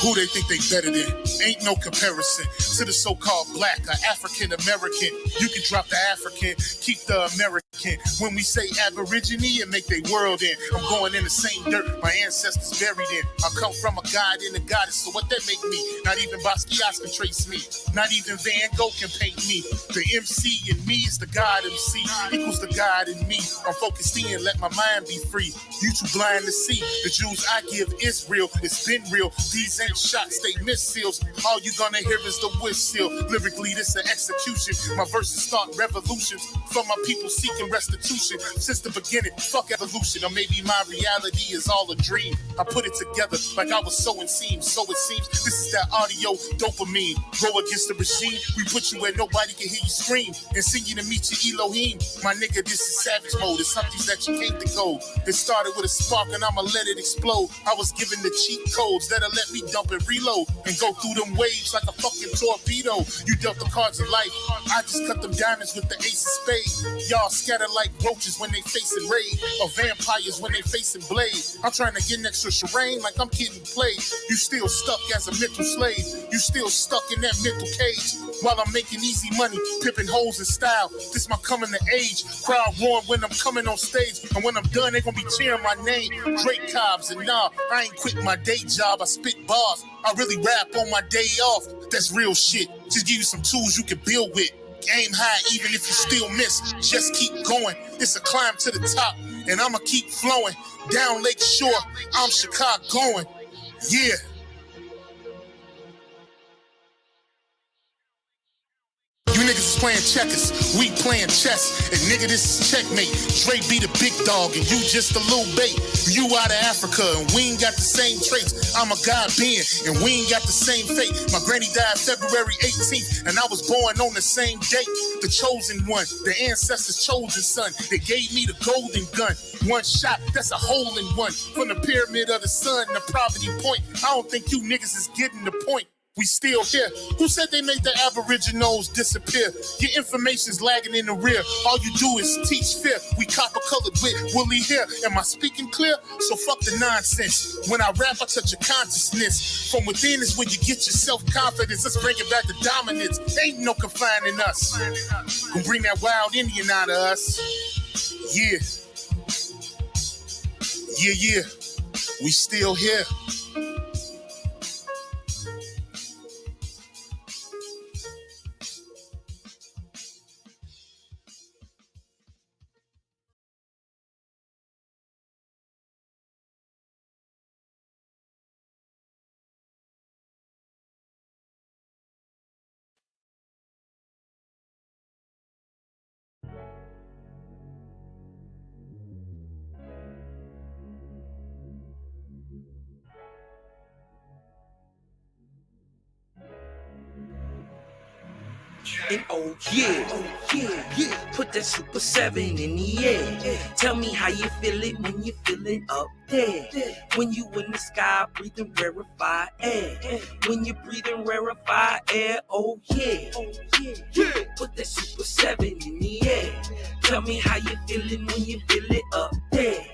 Who they think they better than? Ain't no comparison to the so-called black or African American. You can drop the African, keep the American. When we say Aborigine, it make they world in. I'm going in the same dirt my ancestors buried in. I come from a god and a goddess, so what that make me? Not even Basquiat can trace me. Not even Van Gogh can paint me. The MC in me is the God MC, equals the God in me. I'm focused in, let my mind be free. You too blind to see. The Jews I give is real, it's been real. These ain't shots, they missiles. All you gonna hear is the whistle. Lyrically, this an execution. My verses start revolutions for my people seeking restitution. Since the beginning, fuck evolution. Or maybe my reality is all a dream. I put it together like I was sewing seams. So it seems this is that audio dopamine. Go against the regime, we put you where nobody can hear you scream. And send you to meet your Elohim. My nigga, this is savage mode. It's something that you can't decode. It started with a spark and I'ma let it explode. I was given the cheat codes that'll let me dump and reload and go through them waves like a fucking torpedo. You dealt the cards of life, I just cut them diamonds with the ace of spades. Y'all scatter like roaches when they facing raid, or vampires when they facing blade. I'm trying to get next to Shireen like I'm getting played. You still stuck as a mental slave. You still stuck in that mental cage. While I'm making easy money, pipping hoes in style. This my coming to age. Crowd roaring when I'm coming on stage. And when I'm done, they gonna be cheering my name. Drake Cobbs, and nah, I ain't quit my day job. I spit bars. I really rap on my day off. That's real shit. Just give you some tools you can build with. Aim high even if you still miss. Just keep going. It's a climb to the top. And I'ma keep flowing. Down Lake Shore, I'm Chicagoan. Yeah. You niggas is playing checkers, we playing chess. And nigga, this is checkmate. Dre be the big dog and you just a little bait. You out of Africa and we ain't got the same traits. I'm a God being and we ain't got the same fate. My granny died February 18th and I was born on the same date. The chosen one, the ancestors' chosen son. They gave me the golden gun. One shot, that's a hole in one. From the pyramid of the sun, the poverty point. I don't think you niggas is getting the point. We still here. Who said they made the Aboriginals disappear? Your information's lagging in the rear. All you do is teach fear. We copper-colored with woolly hair. Am I speaking clear? So fuck the nonsense. When I rap, I touch your consciousness. From within is where you get your self-confidence. Let's bring it back to dominance. Ain't no confining us. Gonna bring that wild Indian out of us. Yeah. Yeah, yeah. We still here. And oh yeah, put that Super 7 in the air. Tell me how you feel it when you feeling up there. When you in the sky breathing rarefied air. When you breathing rarefied air, oh yeah. Put that Super 7 in the air. Tell me how you feeling when you feel it up there.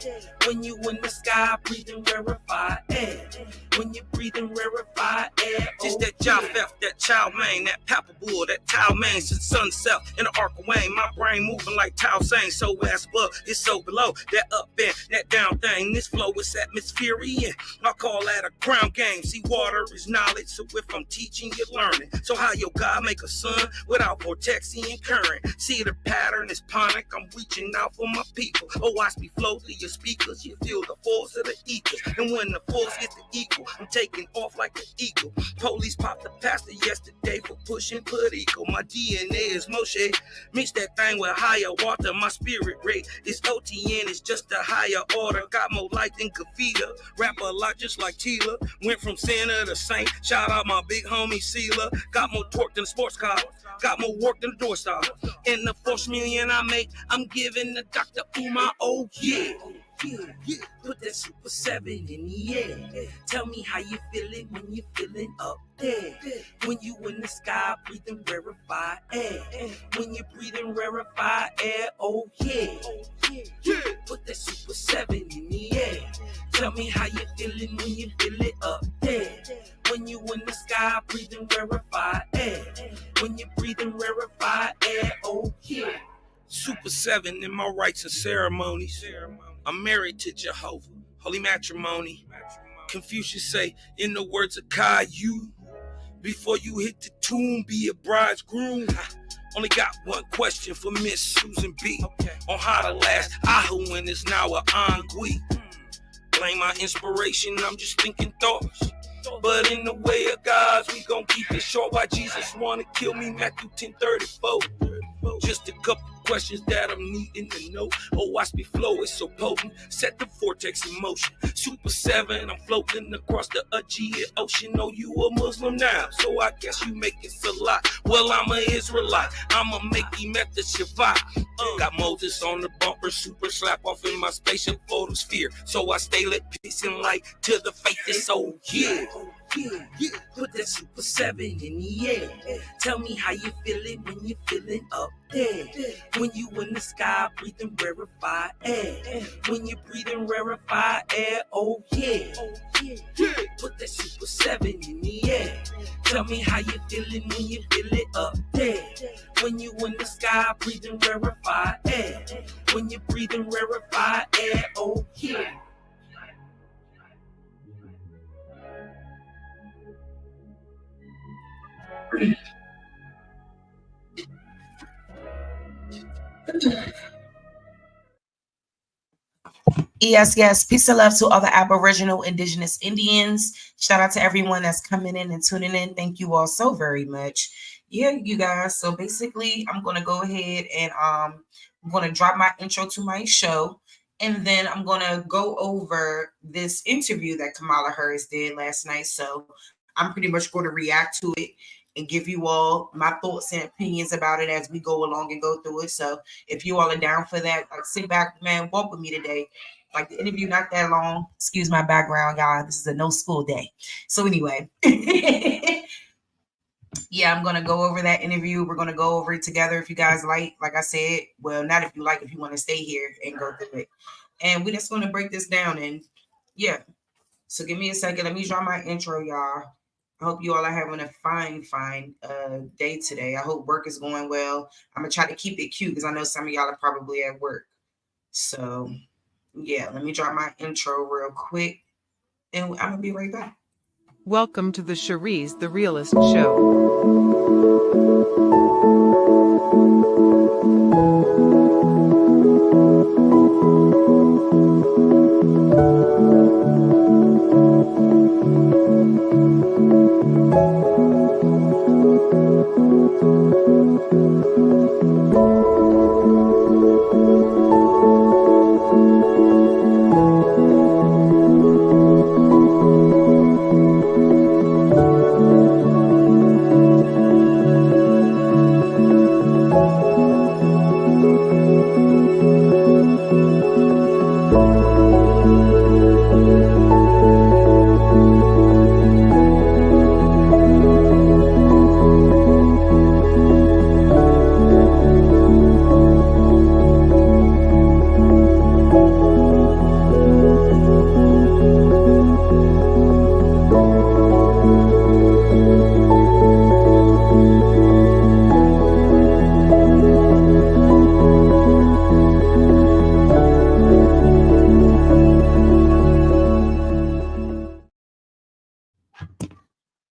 When you in the sky breathing rarefied air. When you breathing rarefied air, oh, just that job theft, that chow mein, that pepper bull, that towel mein, since sunset in the arc of Wayne. My brain moving like Tao saying, so as above, it's so below. That up and that down thing, this flow is atmospheric. I call that a ground game. See, water is knowledge, so if I'm teaching, you're learning. So how your God make a sun without vortexing and current? See the pattern is panic, I'm reaching out for my people. Oh, watch me flow through your speakers, you feel the force of the ether. And when the force hits the equal, I'm taking off like an eagle. Police popped the pastor yesterday for pushing political. My DNA is Moshe. Mix that thing with higher water. My spirit rate is OTN. It's just a higher order. Got more light than Kavita. Rap a lot just like Tila. Went from sinner to saint. Shout out my big homie Seela. Got more torque than a sports car. Got more work than a door star. And the 4 million I make, I'm giving the Dr. Umar. Oh yeah. Put that Super 7 in the air. Tell me how you feeling when you feeling up there. When you in the sky breathing rarefied air. When you breathing rarefied air, oh yeah. Put that Super 7 in the air. Tell me how you feeling when you feel it up there. When you in the sky, breathing rarefied air. When you breathing rarefied air, oh yeah. Super 7 in my rites and ceremonies. I'm married to Jehovah, holy matrimony. Confucius say, in the words of Kai, you, before you hit the tomb, be a bridegroom. Only got one question for Miss Susan B. On how to last Ahu when it's now a Angui. Blame my inspiration, I'm just thinking thoughts. But in the way of God's, we gon' keep it short. Why Jesus wanna kill me, Matthew 10:34. Just a couple questions that I'm needing to know. Oh, watch me flow, it's so potent. Set the vortex in motion. Super 7, I'm floating across the Aegean Ocean. Oh, you a Muslim now, so I guess you make it Salah. Well, I'm an Israelite, I'ma make him at the Shabbat. Got Moses on the bumper, super slap off in my spaceship photosphere. So I stay lit, peace and light to the faith is so yeah. Put that Super 7 in the air. Tell me how you feeling when you feeling up there. When you in the sky, breathing rarefied air. When you breathing rarefied air, oh yeah. Put that Super 7 in the air. Tell me how you feeling when you feel it up there. When you in the sky, breathing rarefied air. When you breathing rarefied air, oh yeah. Yes. Peace and love to all the Aboriginal, Indigenous Indians. Shout out to everyone that's coming in and tuning in. Thank you all so very much. Yeah, you guys. So basically, I'm going to go ahead and I'm going to drop my intro to my show. And then I'm going to go over this interview that Kamala Harris did last night. So I'm pretty much going to react to it and give you all my thoughts and opinions about it as we go along and go through it. So if you all are down for that, like sit back, man, walk with me today. Like the interview, not that long. Excuse my background, guys. This is a no school day. So anyway, yeah, I'm gonna go over that interview. We're gonna go over it together. If you guys like I said, well, not if you like, if you want to stay here and go through it. And we're just gonna break this down. And yeah, so give me a second. Let me draw my intro, y'all. I hope you all are having a fine day today. I hope work is going well. I'm gonna try to keep it cute because I know some of y'all are probably at work. So yeah, let me drop my intro real quick and I'm gonna be right back. Welcome to the Cherise the Realist Show.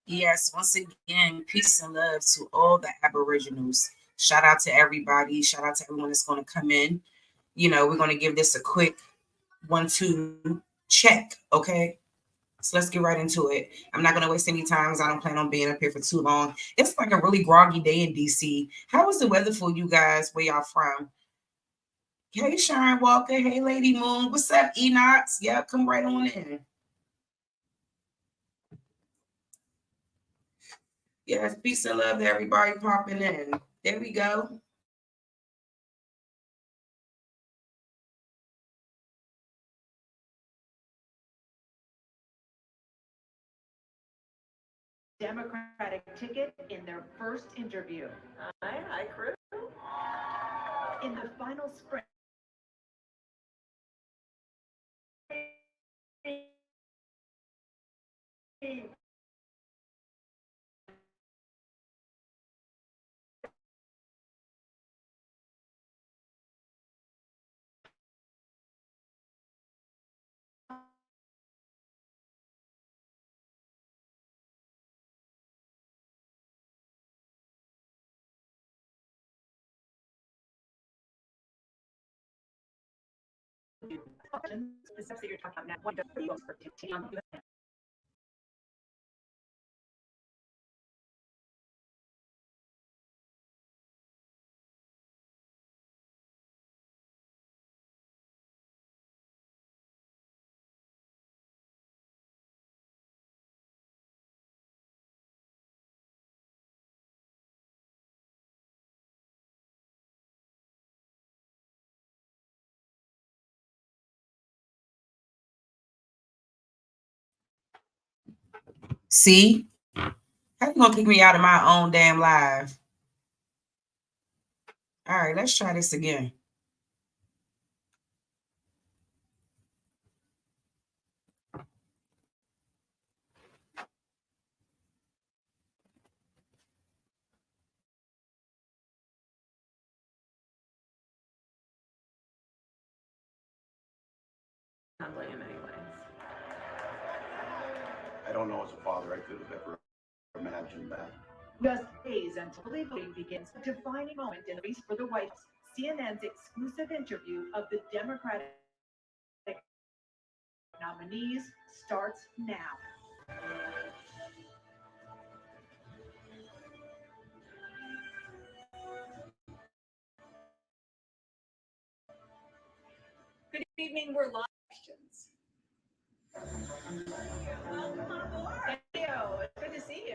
Yes, once again, peace and love to all the Aboriginals. Shout out to everybody. Shout out to everyone that's going to come in. You know, we're going to give this a quick 1-2 check, okay? So let's get right into it. I'm not going to waste any time because I don't plan on being up here for too long. It's like a really groggy day in DC. How is the weather for you guys? Where y'all from? Hey, Sharon Walker. Hey, Lady Moon. What's up, Enox? Yeah, come right on in. Yes, peace and love to everybody popping in. There we go. Democratic ticket in their first interview. Hi, crew. In the final sprint. The steps that you're talking about now, what are you for See? How you gonna kick me out of my own damn live? All right, let's try this again. handling him anyways? I don't know as a father I could have ever imagined that. Just days until the voting begins, a defining moment in the race for the White House. CNN's exclusive interview of the Democratic nominees starts now. Good evening, we're live. Questions. Welcome on board. Theo, it's good to see you.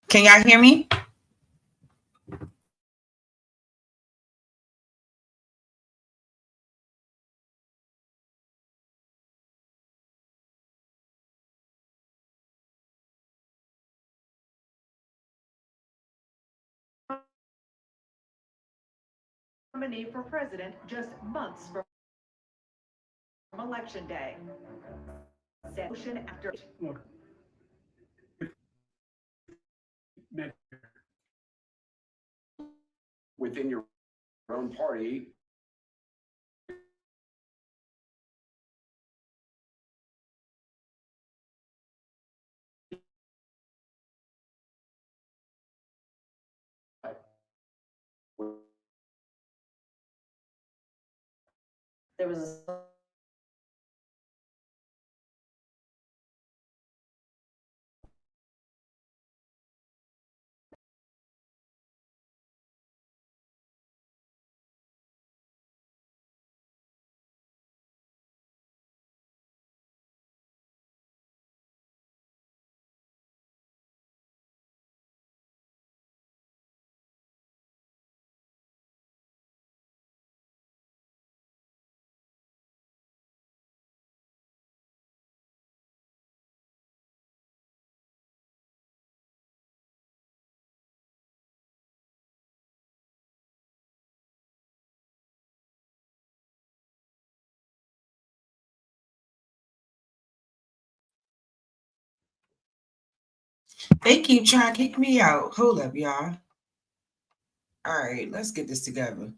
Can y'all hear me? Nominee for president just months from election day. Motion after. Look, Within your own party, There was They keep trying to kick me out. Hold up, y'all. All right, let's get this together.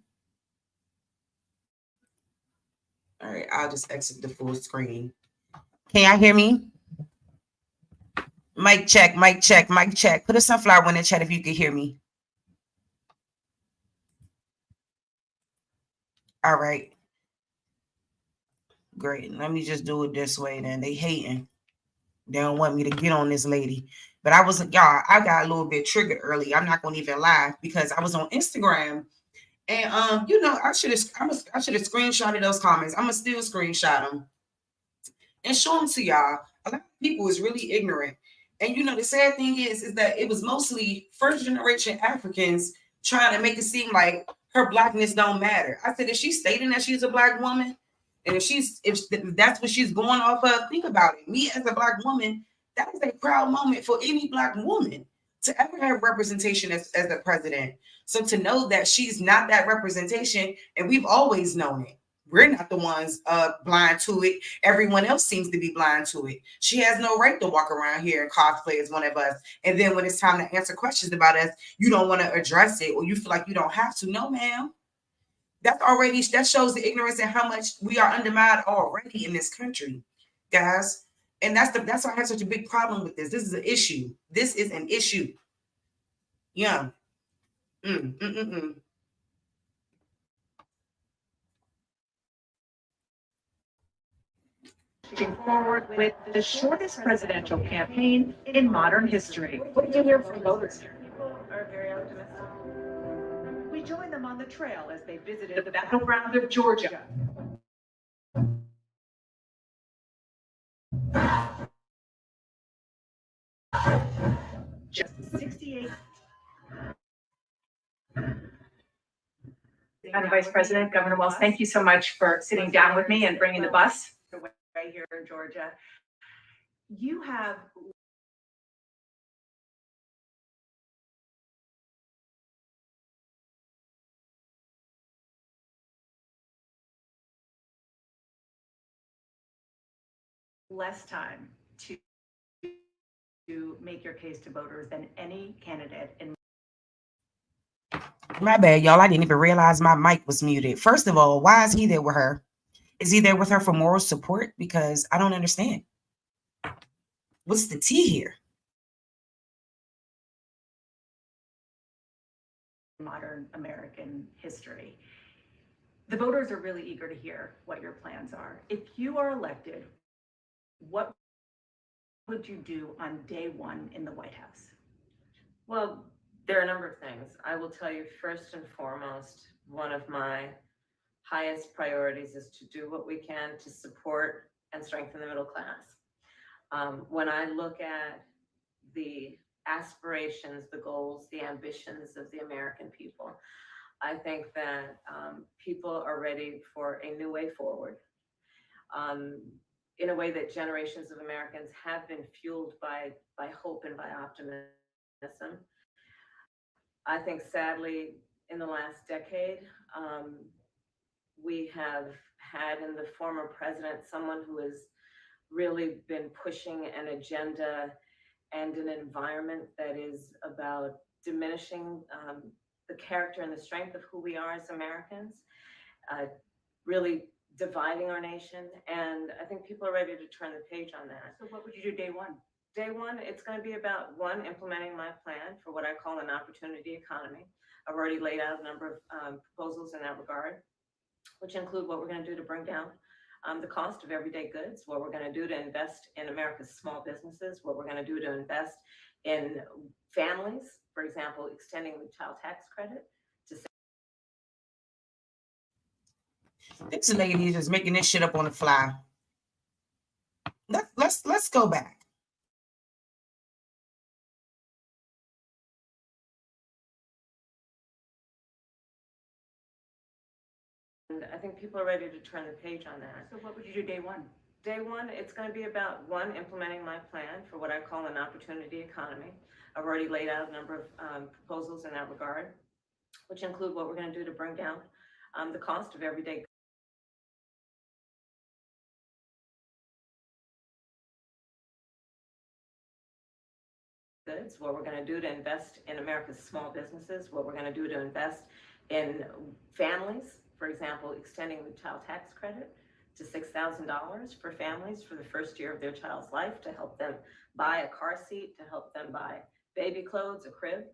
All right, I'll just exit the full screen. Can y'all hear me? Mic check, mic check, mic check. Put a sunflower in the chat if you can hear me. All right. Great. Let me just do it this way then. They hating. They don't want me to get on this lady. But I got a little bit triggered early. I'm not gonna even lie because I was on Instagram and I should have screenshotted those comments. I'm gonna still screenshot them and show them to y'all. A lot of people is really ignorant. And the sad thing is that it was mostly first generation Africans trying to make it seem like her blackness don't matter. I said, if she's stating that she's a black woman, and if that's what she's going off of, think about it. Me as a black woman, that is a proud moment for any black woman to ever have representation as the president. So to know that she's not that representation, and we've always known it. We're not the ones blind to it. Everyone else seems to be blind to it. She has no right to walk around here and cosplay as one of us. And then when it's time to answer questions about us, you don't want to address it, or you feel like you don't have to. No, ma'am. That shows the ignorance and how much we are undermined already in this country, guys. And that's why I have such a big problem with this. This is an issue. This is an issue. Yeah. Mm, mm, mm, mm. Moving forward with the shortest presidential campaign in modern history. What did you hear from voters? People are very optimistic. We join them on the trail as they visited the battleground of Georgia. Just 68. Madam Vice President, Governor Wells, thank you so much for sitting down with me and bringing the bus. Right here in Georgia. You have less time to make your case to voters than any candidate in. My bad, y'all. I didn't even realize my mic was muted. First of all, why is he there with her? Is he there with her for moral support? Because I don't understand. What's the tea here? Modern American history. The voters are really eager to hear what your plans are. If you are elected, what would you do on day one in the White House? Well, there are a number of things. I will tell you, first and foremost, one of my highest priorities is to do what we can to support and strengthen the middle class. When I look at the aspirations, the goals, the ambitions of the American people, I think that people are ready for a new way forward, in a way that generations of Americans have been fueled by hope and by optimism. I think, sadly, in the last decade, we have had in the former president someone who has really been pushing an agenda and an environment that is about diminishing the character and the strength of who we are as Americans, really dividing our nation. And I think people are ready to turn the page on that. So what would you do day one? Day one, it's going to be about, one, implementing my plan for what I call an opportunity economy. I've already laid out a number of proposals in that regard, which include what we're going to do to bring down the cost of everyday goods, what we're going to do to invest in America's small businesses, what we're going to do to invest in families, for example, extending the child tax credit to. This lady is just making this shit up on the fly. Let's go back. And I think people are ready to turn the page on that. So what would you do day one? Day one, it's going to be about, one, implementing my plan for what I call an opportunity economy. I've already laid out a number of proposals in that regard, which include what we're going to do to bring down the cost of everyday goods, what we're going to do to invest in America's small businesses, what we're going to do to invest in families, for example, extending the child tax credit to $6,000 for families for the first year of their child's life, to help them buy a car seat, to help them buy baby clothes, a crib.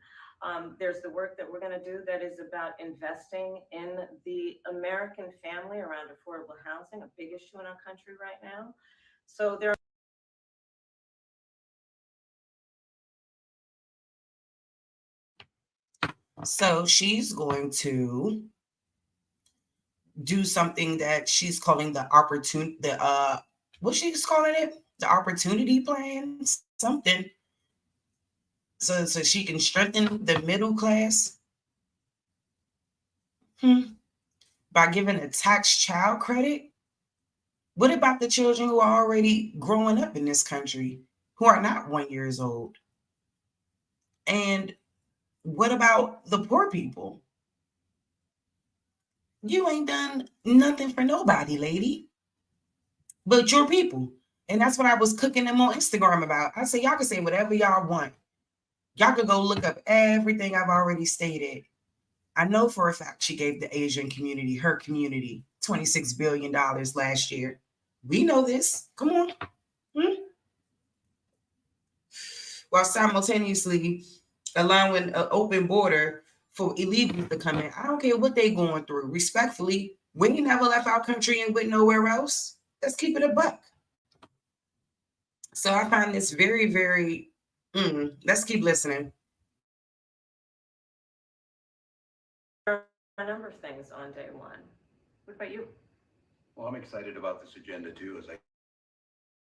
There's the work that we're going to do that is about investing in the American family around affordable housing, a big issue in our country right now. So there are. So she's going to do something that she's calling the opportunity, what she's calling it? The opportunity plan, something. So she can strengthen the middle class. By giving a tax child credit. What about the children who are already growing up in this country, who are not 1 year old? And what about the poor people? You ain't done nothing for nobody, lady, but your people. And that's what I was cooking them on Instagram about. I said, y'all can say whatever y'all want. Y'all can go look up everything I've already stated. I know for a fact she gave the Asian community, her community, $26 billion last year. We know this. Come on. While simultaneously allowing an open border for illegals to come in. I don't care what they going through. Respectfully, we ain't never left our country and went nowhere else. Let's keep it a buck. So I find this very, very, let's keep listening. A number of things on day one. What about you? Well, I'm excited about this agenda too, as I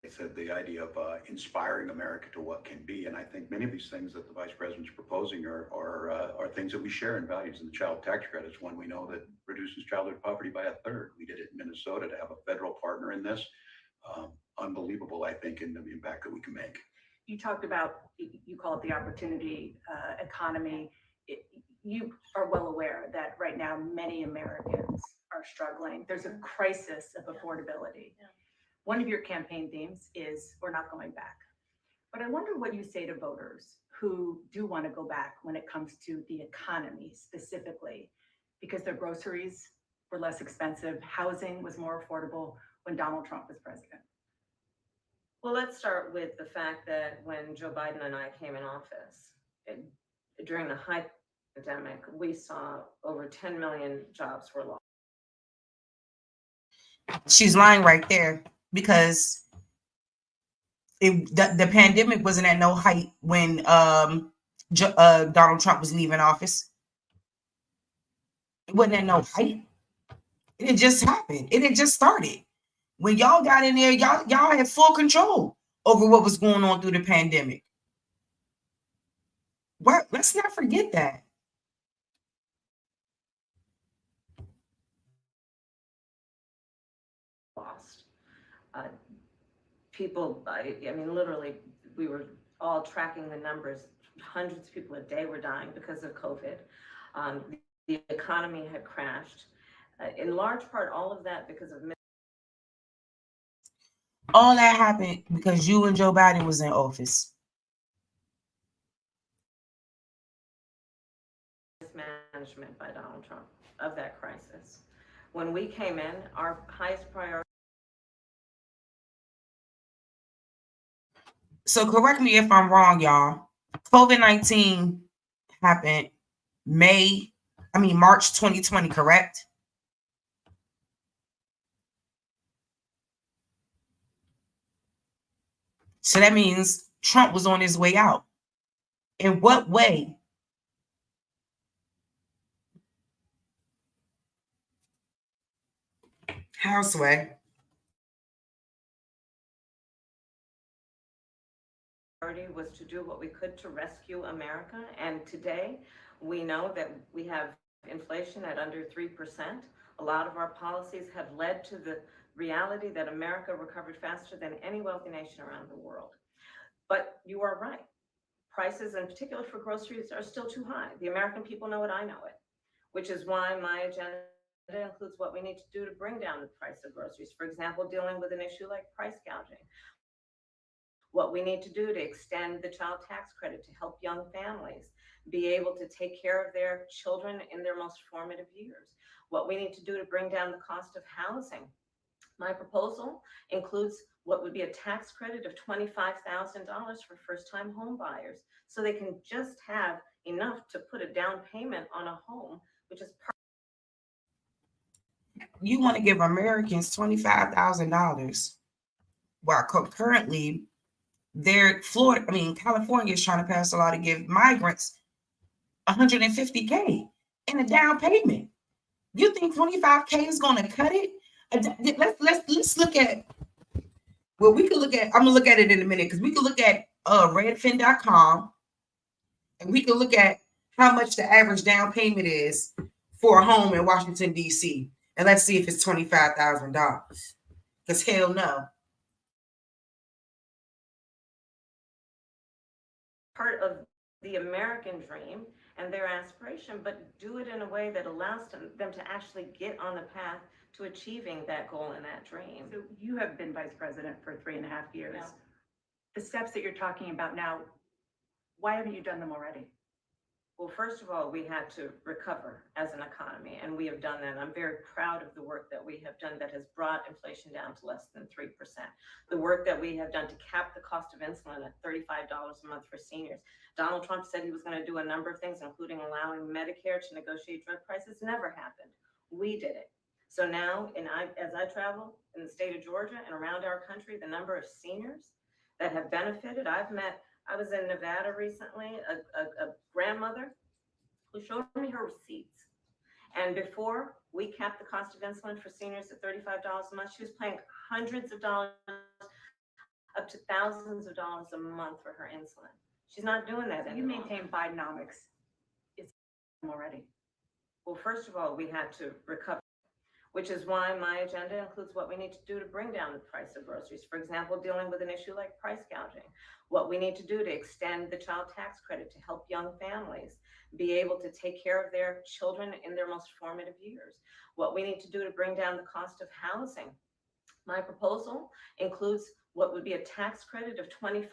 said, the idea of inspiring America to what can be. And I think many of these things that the Vice President's proposing are things that we share in values. And the child tax credit is one we know that reduces childhood poverty by 1/3. We did it in Minnesota to have a federal partner in this. Unbelievable, I think, in the impact that we can make. You talked about, you call it the opportunity economy. You are well aware that right now many Americans are struggling. There's a crisis of affordability. Yeah. One of your campaign themes is we're not going back. But I wonder what you say to voters who do want to go back when it comes to the economy specifically, because their groceries were less expensive, housing was more affordable when Donald Trump was president. Well, let's start with the fact that when Joe Biden and I came in office, during the high pandemic, we saw over 10 million jobs were lost. She's lying right there, because the pandemic wasn't at no height when Donald Trump was leaving office. It wasn't at no height. It just happened. It had just started. When y'all got in there, y'all had full control over what was going on through the pandemic. Well, let's not forget that. Lost. People, I mean, literally, we were all tracking the numbers. Hundreds of people a day were dying because of COVID. The economy had crashed. In large part, all of that because of all that happened because you and Joe Biden was in office. Mismanagement by Donald Trump of that crisis. When we came in, our highest priority. So correct me if I'm wrong, y'all. COVID-19 happened March 2020, correct? So that means Trump was on his way out. In what way? How, Sway? Was to do what we could to rescue America. And today we know that we have inflation at under 3%. A lot of our policies have led to the reality that America recovered faster than any wealthy nation around the world. But you are right. Prices, in particular for groceries, are still too high. The American people know it, I know it, which is why my agenda includes what we need to do to bring down the price of groceries. For example, dealing with an issue like price gouging. What we need to do to extend the child tax credit to help young families be able to take care of their children in their most formative years. What we need to do to bring down the cost of housing. My proposal includes what would be a tax credit of $25,000 for first-time home buyers, so they can just have enough to put a down payment on a home, which is you want to give Americans $25,000, while concurrently California is trying to pass a law to give migrants $150K in a down payment. You think $25K is going to cut it? Let's look at. Well, we can look at. I'm gonna look at it in a minute, because we can look at Redfin.com, and we can look at how much the average down payment is for a home in Washington D.C. and let's see if it's $25,000. Because hell no. part of the American dream and their aspiration, but do it in a way that allows them to actually get on the path to achieving that goal and that dream. So you have been vice president for 3.5 years. Yeah. The steps that you're talking about now, why haven't you done them already? Well, first of all, we had to recover as an economy, and we have done that. I'm very proud of the work that we have done that has brought inflation down to less than 3%. The work that we have done to cap the cost of insulin at $35 a month for seniors. Donald Trump said he was going to do a number of things, including allowing Medicare to negotiate drug prices. Never happened. We did it. So now, as I travel in the state of Georgia and around our country, the number of seniors that have benefited, I was in Nevada recently, a grandmother who showed me her receipts. And before we capped the cost of insulin for seniors at $35 a month, she was paying hundreds of dollars, up to thousands of dollars a month for her insulin. She's not doing that You anymore. maintain Bidenomics. It's already. Well, first of all, we had to recover, which is why my agenda includes what we need to do to bring down the price of groceries. For example, dealing with an issue like price gouging, what we need to do to extend the child tax credit to help young families be able to take care of their children in their most formative years, what we need to do to bring down the cost of housing. My proposal includes what would be a tax credit of $25,000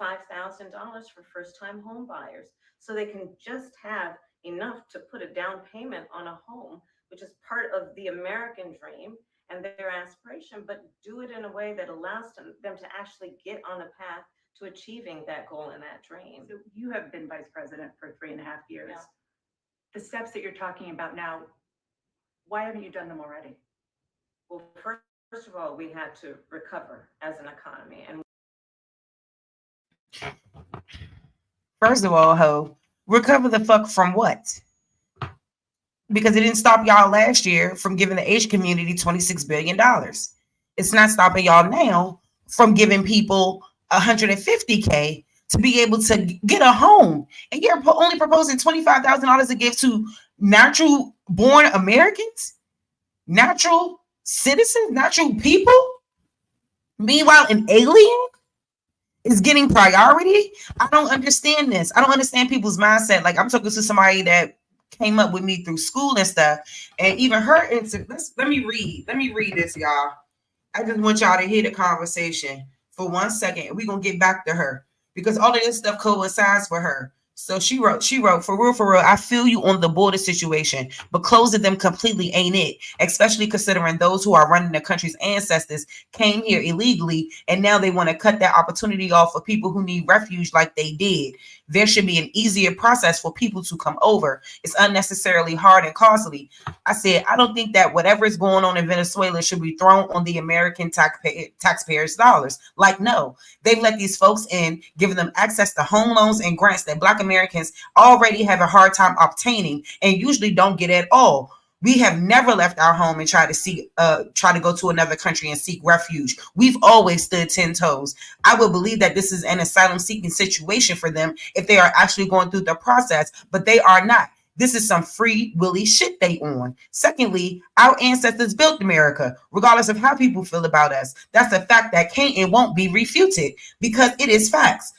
for first-time home buyers, so they can just have enough to put a down payment on a home, which is part of the American dream and their aspiration, but do it in a way that allows them to actually get on the path to achieving that goal and that dream. So you have been vice president for 3.5 years. Yeah. The steps that you're talking about now, why haven't you done them already? Well, first of all, we had to recover as an economy. And First of all, ho, recover the fuck from what? Because it didn't stop y'all last year from giving the Asian community $26 billion. It's not stopping y'all now from giving people $150K to be able to get a home. And you're only proposing $25,000 to give to natural born Americans, natural citizens, natural people. Meanwhile, an alien is getting priority. I don't understand this. I don't understand people's mindset. Like, I'm talking to somebody that came up with me through school and stuff, and even her answer. Let me read this, y'all. I just want y'all to hear the conversation for 1 second. We're gonna get back to her because all of this stuff coincides for her. So she wrote, for real, I feel you on the border situation, but closing them completely ain't it, especially considering those who are running the country's ancestors came here illegally, and now they want to cut that opportunity off for people who need refuge like they did. There should be an easier process for people to come over. It's unnecessarily hard and costly. I said, I don't think that whatever is going on in Venezuela should be thrown on the American taxpayers' dollars. Like, no, they've let these folks in, giving them access to home loans and grants that Black Americans already have a hard time obtaining and usually don't get at all. We have never left our home and try to go to another country and seek refuge. We've always stood 10 toes. I would believe that this is an asylum seeking situation for them if they are actually going through the process, but they are not. This is some free willy shit they on. Secondly, our ancestors built America, regardless of how people feel about us. That's a fact that can't and won't be refuted because it is facts.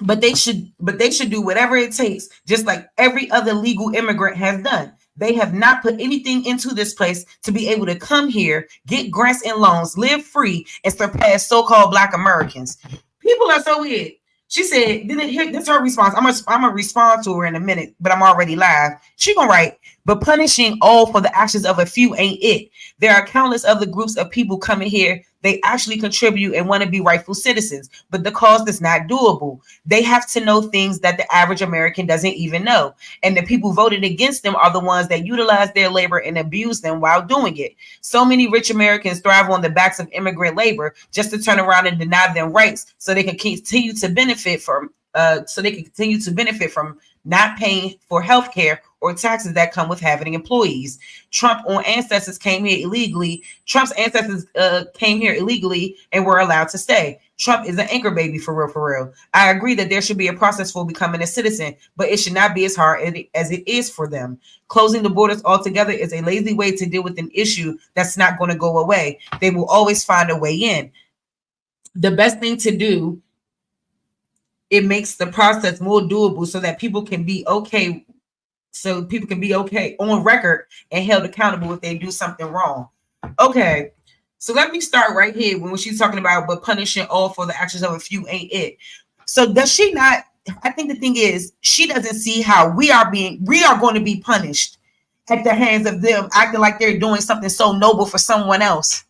But they should do whatever it takes, just like every other legal immigrant has done. They have not put anything into this place to be able to come here, get grants and loans, live free, and surpass so-called Black Americans. People are so weird. She said, that's her response. I'm gonna respond to her in a minute, but I'm already live. She gonna write, but punishing all for the actions of a few ain't it. There are countless other groups of people coming here. They actually contribute and want to be rightful citizens, but the cost is not doable. They have to know things that the average American doesn't even know. And the people voted against them are the ones that utilize their labor and abuse them while doing it. So many rich Americans thrive on the backs of immigrant labor just to turn around and deny them rights so they can continue to benefit from not paying for health care or taxes that come with having employees. Trump's ancestors came here illegally and were allowed to stay. Trump is an anchor baby for real. I agree that there should be a process for becoming a citizen, but it should not be as hard as it is for them. Closing the borders altogether is a lazy way to deal with an issue that's not going to go away. They will always find a way in. The best thing to do it makes the process more doable so that people can be okay. So people can be okay on record and held accountable if they do something wrong. Okay. So let me start right here when she's talking about, but punishing all for the actions of a few ain't it. So does she not? I think the thing is, she doesn't see how we are going to be punished at the hands of them acting like they're doing something so noble for someone else.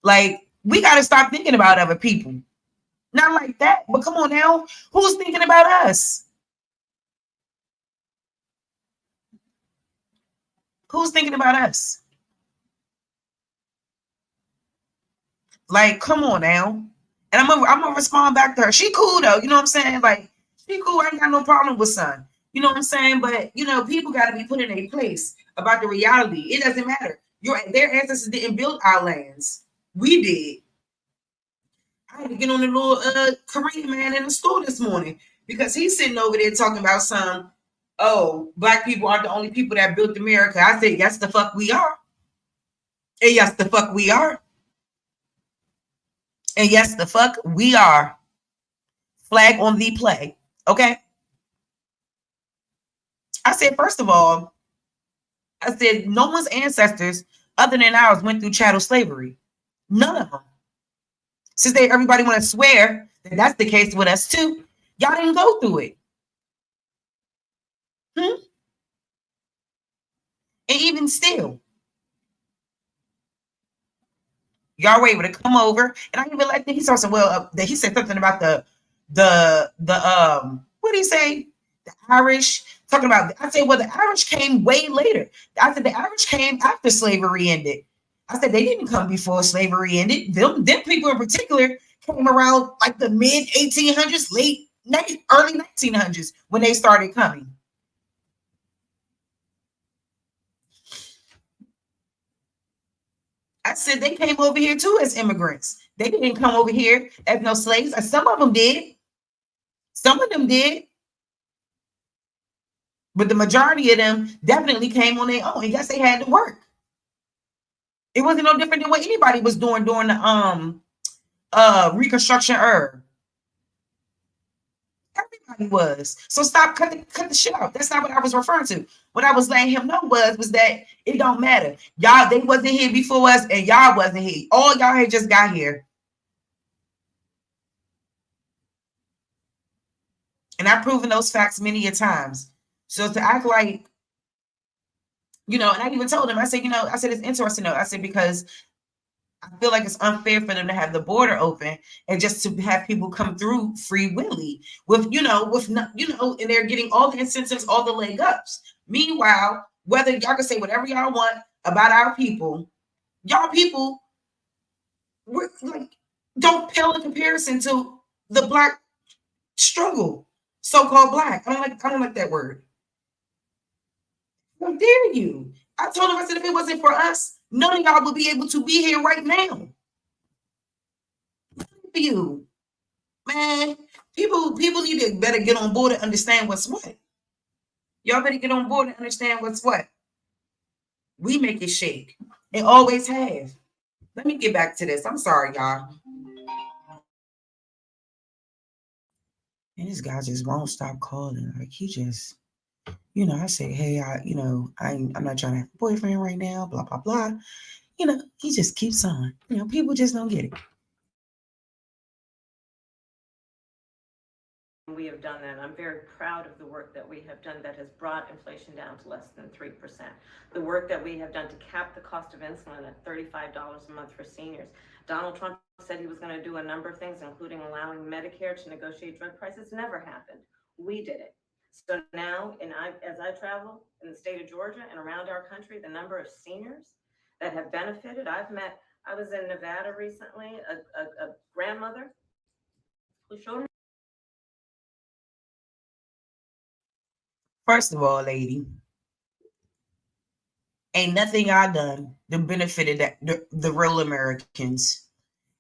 Like, we got to stop thinking about other people. Not like that, but come on now. Who's thinking about us? Who's thinking about us? Like, come on now. And I'm gonna respond back to her. She cool though, you know what I'm saying? Like, she cool. I ain't got no problem with son. You know what I'm saying? But you know, people got to be put in a place about the reality. It doesn't matter. Their ancestors didn't build our lands. We did. I had to get on the little Korean man in the store this morning because he's sitting over there talking about some, oh, black people aren't the only people that built America. I said, yes, the fuck we are. And yes, the fuck we are. And yes, the fuck we are. Flag on the play. Okay. I said, first of all, I said, no one's ancestors other than ours went through chattel slavery. None of them. Since everybody want to swear that that's the case with us too, y'all didn't go through it. And even still, y'all were able to come over, and I even like that he said something. Well, that he said something about the what did he say? The Irish talking about. I said, well, the Irish came way later. I said the Irish came after slavery ended. I said they didn't come before slavery ended. Them people in particular came around like the mid 1800s, early 1900s when they started coming. I said they came over here too as immigrants. They didn't come over here as no slaves. Some of them did. Some of them did. But the majority of them definitely came on their own. And yes, they had to work. It wasn't no different than what anybody was doing during the Reconstruction era. Everybody was. So stop, cut the shit out. That's not what I was referring to. What I was letting him know was that it don't matter. Y'all, they wasn't here before us, and y'all wasn't here. All y'all had just got here. And I've proven those facts many a times. So to act like, you know, and I even told him, I said, you know, I said, it's interesting though. I said, because I feel like it's unfair for them to have the border open and just to have people come through free willy and they're getting all the incentives, all the leg ups. Meanwhile, whether y'all can say whatever y'all want about our people, y'all people don't pale in comparison to the black struggle, so-called black. I don't like that word. How dare you? I told him, I said, if it wasn't for us, none of y'all would be able to be here right now. For you, man, people need to better get on board and understand what's what. Y'all better get on board and understand what's what. We make it shake and always have. Let me get back to this. I'm sorry, y'all. And this guy just won't stop calling. Like, he just, you know, I say, hey, I'm not trying to have a boyfriend right now, blah, blah, blah. You know, he just keeps on. You know, people just don't get it. We have done that. I'm very proud of the work that we have done that has brought inflation down to less than 3%. The work that we have done to cap the cost of insulin at $35 a month for seniors. Donald Trump said he was going to do a number of things, including allowing Medicare to negotiate drug prices. Never happened. We did it. So now, as I travel in the state of Georgia and around our country, the number of seniors that have benefited, I was in Nevada recently, a grandmother who showed me. First of all, lady, ain't nothing I done that benefited the real Americans.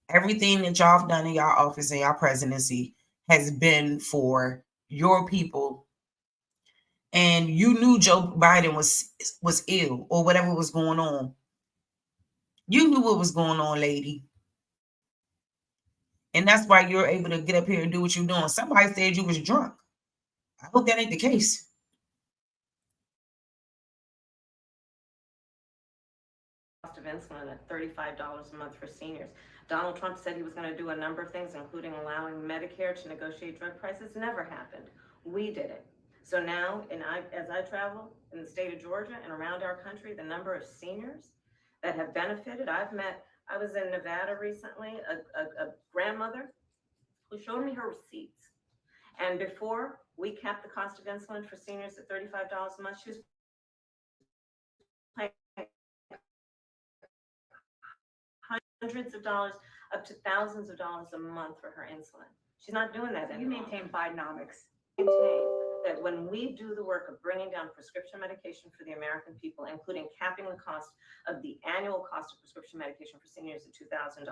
Everything that y'all have done in y'all office and y'all presidency has been for your people. And you knew Joe Biden was ill or whatever was going on. You knew what was going on, lady. And that's why you're able to get up here and do what you're doing. Somebody said you was drunk. I hope that ain't the case. Cost of insulin at $35 a month for seniors. Donald Trump said he was going to do a number of things, including allowing Medicare to negotiate drug prices. Never happened. We did it. So now, as I travel in the state of Georgia and around our country, the number of seniors that have benefited, I was in Nevada recently, a grandmother who showed me her receipts. And before we capped the cost of insulin for seniors at $35 a month, she was paying hundreds of dollars up to thousands of dollars a month for her insulin. She's not doing that You anymore. maintain Bidenomics. Maintain that when we do the work of bringing down prescription medication for the American people, including capping the cost of the annual cost of prescription medication for seniors at $2,000,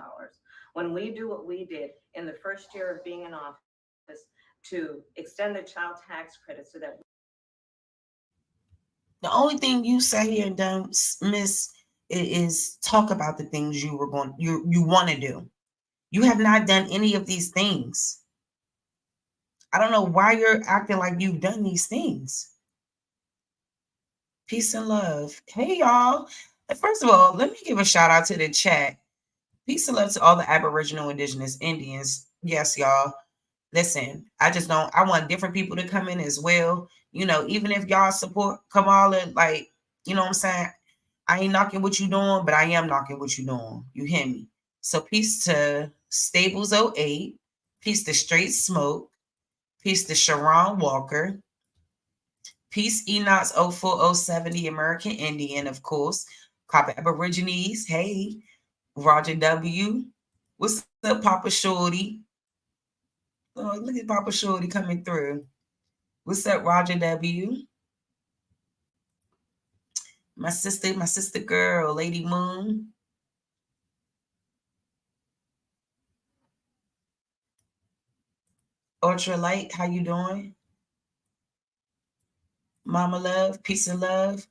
when we do what we did in the first year of being in office to extend the child tax credit so that the only thing you say here and done, Miss, is talk about the things you want to do. You have not done any of these things. I don't know why you're acting like you've done these things. Peace and love. Hey, y'all. First of all, let me give a shout out to the chat. Peace and love to all the Aboriginal Indigenous Indians. Yes, y'all. Listen, I want different people to come in as well. You know, even if y'all support Kamala, like, you know what I'm saying? I ain't knocking what you doing, but I am knocking what you doing. You hear me? So peace to Stables 08. Peace to Straight Smoke. Peace to Sharon Walker. Peace Enoch 04070, American Indian, of course. Copper Aborigines. Hey, Roger W. What's up, Papa Shorty? Oh, look at Papa Shorty coming through. What's up, Roger W? My sister girl, Lady Moon. Ultra Light, how you doing? Mama Love, peace and love.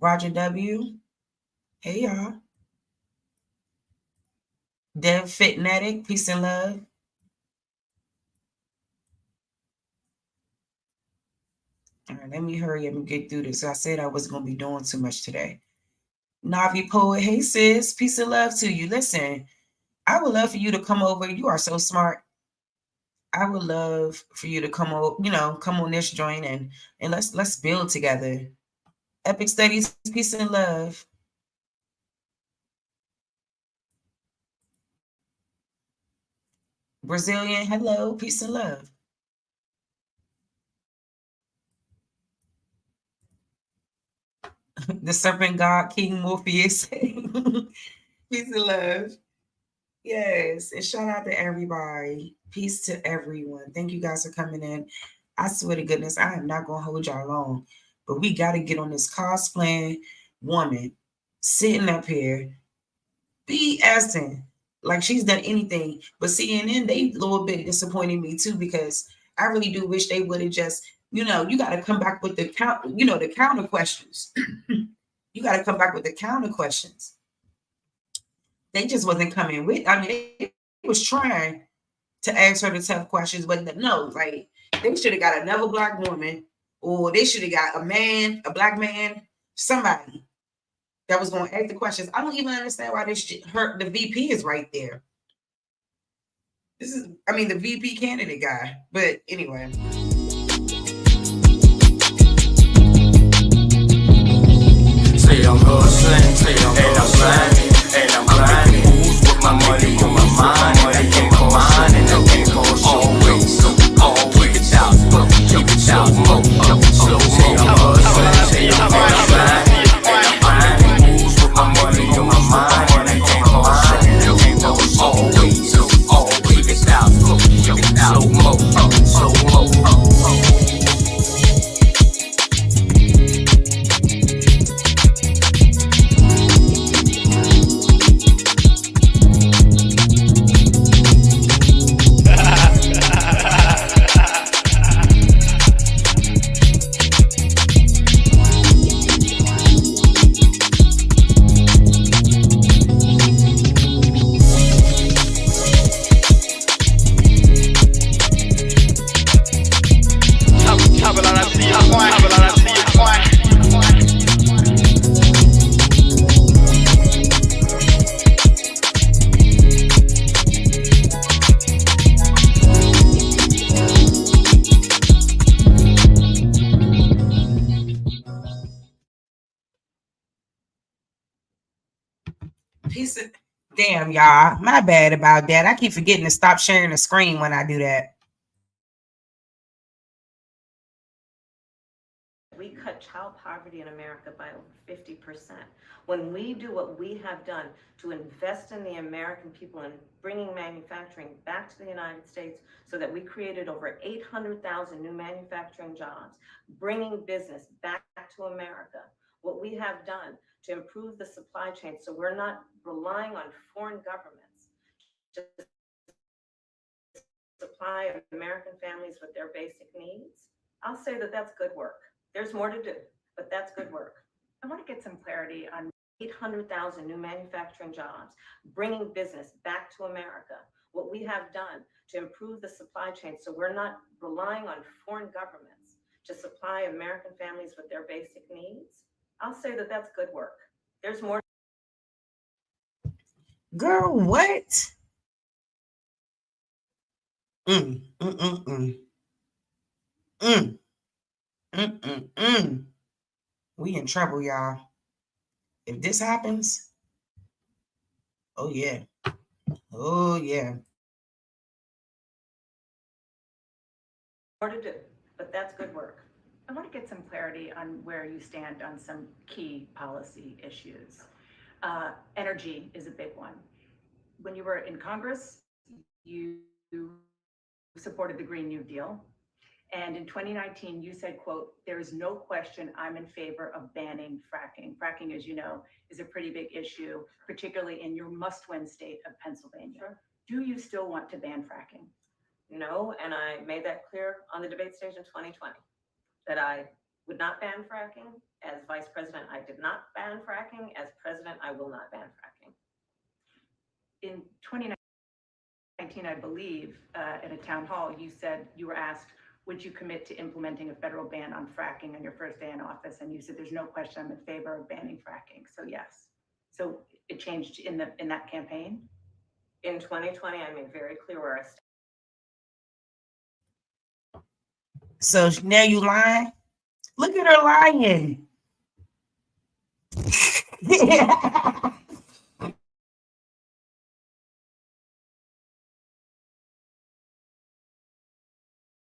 Roger W. Hey, y'all. Dev Fitnetic, peace and love. All right, let me hurry up and get through this. I said I wasn't going to be doing too much today. Navi Poet, hey sis, peace and love to you. Listen, I would love for you to come over. You are so smart. I would love for you to come on this joint and let's build together. Epic Studies, peace and love. Brazilian, hello, peace and love. The Serpent God, King Morpheus. Peace and love. Yes, and shout out to everybody. Peace to everyone. Thank you guys for coming in. I swear to goodness, I am not going to hold y'all long, but we got to get on this cosplaying woman sitting up here BSing like she's done anything. But CNN, they a little bit disappointed me too, because I really do wish they would have just, you got to come back with the counter questions. You got to come back with the counter questions. They just wasn't coming with. I mean, they was trying to ask her the tough questions, but no, like they should have got another black woman, or they should have got a black man, somebody that was going to ask the questions. I don't even understand why the VP is right there. The VP candidate guy. But anyway. Say I'm hustling, say I'm hustling, and I'm grinding. With my money on my mind, and I can't combine, and I can't cause always. Keep it out, keep it out, slow mo. Say I'm hustling, say I'm grinding, and I'm grinding. With my money on my mind, and I can't combine, and I can't cause always. Keep it out, slow mo, slow mo. Piece of damn, y'all. My bad about that. I keep forgetting to stop sharing the screen when I do that. We cut child poverty in America by over 50%. When we do what we have done to invest in the American people and bringing manufacturing back to the United States so that we created over 800,000 new manufacturing jobs, bringing business back to America, what we have done to improve the supply chain so we're not relying on foreign governments to supply American families with their basic needs, I'll say that that's good work. There's more to do, but that's good work. I want to get some clarity on 800,000 new manufacturing jobs, bringing business back to America, what we have done to improve the supply chain so we're not relying on foreign governments to supply American families with their basic needs. I'll say that that's good work. There's more. Girl, what? Mm, mm, mm, mm. Mm, mm, mm, mm. We in trouble, y'all. If this happens, oh yeah. Oh yeah. More to do, but that's good work. I want to get some clarity on where you stand on some key policy issues. Energy is a big one. When you were in Congress, you supported the Green New Deal. And in 2019, you said, quote, "There is no question I'm in favor of banning fracking." Fracking, as you know, is a pretty big issue, particularly in your must-win state of Pennsylvania. Sure. Do you still want to ban fracking? No, and I made that clear on the debate stage in 2020, that I would not ban fracking. As vice president, I did not ban fracking. As president, I will not ban fracking. In 2019, I believe, at a town hall, you said you were asked, would you commit to implementing a federal ban on fracking on your first day in office? And you said, there's no question I'm in favor of banning fracking. So yes. So it changed in that campaign? In 2020, I made very clear where I stand. So now you lying? Look at her lying.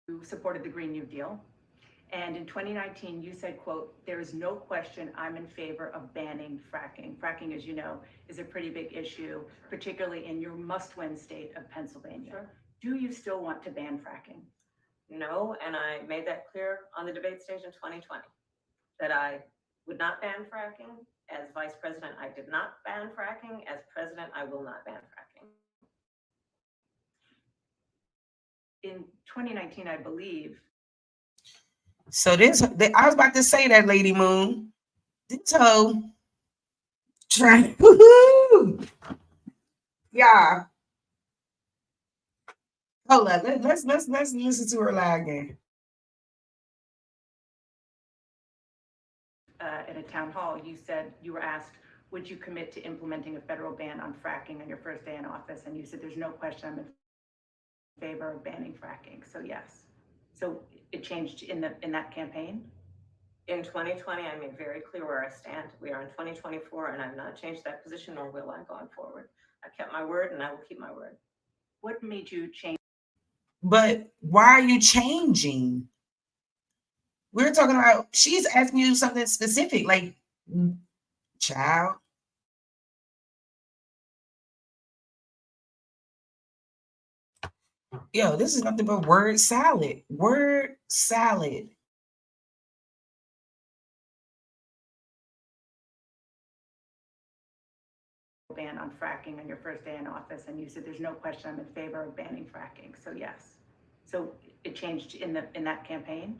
You supported the Green New Deal. And in 2019, you said, quote, "There is no question I'm in favor of banning fracking." Fracking, as you know, is a pretty big issue, particularly in your must-win state of Pennsylvania. Sure. Do you still want to ban fracking? No, and I made that clear on the debate stage in 2020, that I would not ban fracking. As vice president, I did not ban fracking. As president, I will not ban fracking. In 2019, I believe. So I was about to say that, Lady Moon. This hoe trying. Yeah. Hold on. Let's listen to her lie again. At a town hall, you said you were asked, would you commit to implementing a federal ban on fracking on your first day in office? And you said, there's no question I'm in favor of banning fracking. So yes. So it changed in that campaign? In 2020, I made very clear where I stand. We are in 2024, and I've not changed that position, nor will I going forward. I kept my word, and I will keep my word. What made you change? But why are you changing? We're talking about, she's asking you something specific, like, child. Yo, this is nothing but word salad. Word salad. Ban on fracking on your first day in office, and you said, there's no question I'm in favor of banning fracking. So yes. So it changed in that campaign?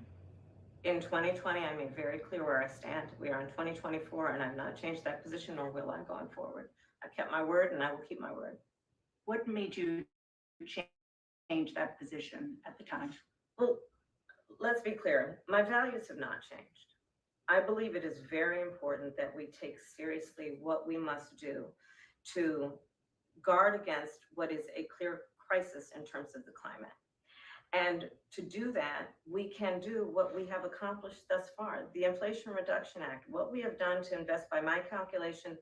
In 2020, I made very clear where I stand. We are in 2024, and I've not changed that position, nor will I going forward. I kept my word, and I will keep my word. What made you change that position at the time? Well, let's be clear. My values have not changed. I believe it is very important that we take seriously what we must do to guard against what is a clear crisis in terms of the climate. And to do that, we can do what we have accomplished thus far. The Inflation Reduction Act, what we have done to invest, by my calculation,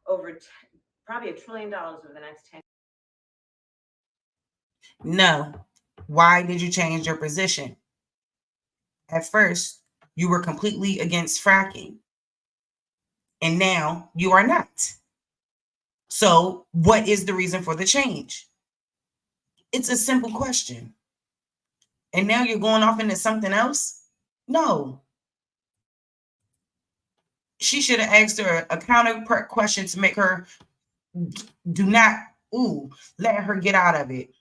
over probably $1 trillion over the next 10 No. Why did you change your position? At first, you were completely against fracking, and now you are not. So, what is the reason for the change? It's a simple question. And now you're going off into something else? No. She should have asked her a counter question to make her do not, let her get out of it.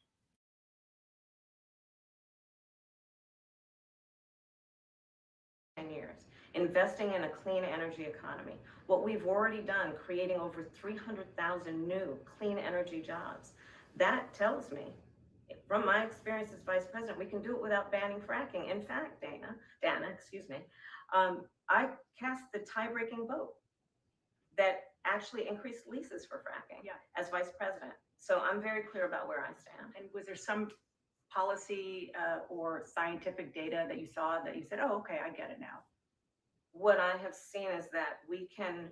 years, investing in a clean energy economy. What we've already done, creating over 300,000 new clean energy jobs. That tells me, from my experience as vice president, we can do it without banning fracking. In fact, Dana, excuse me, I cast the tie-breaking vote that actually increased leases for fracking as vice president. So I'm very clear about where I stand. And was there some policy or scientific data that you saw that you said, oh, okay, I get it now? What I have seen is that we can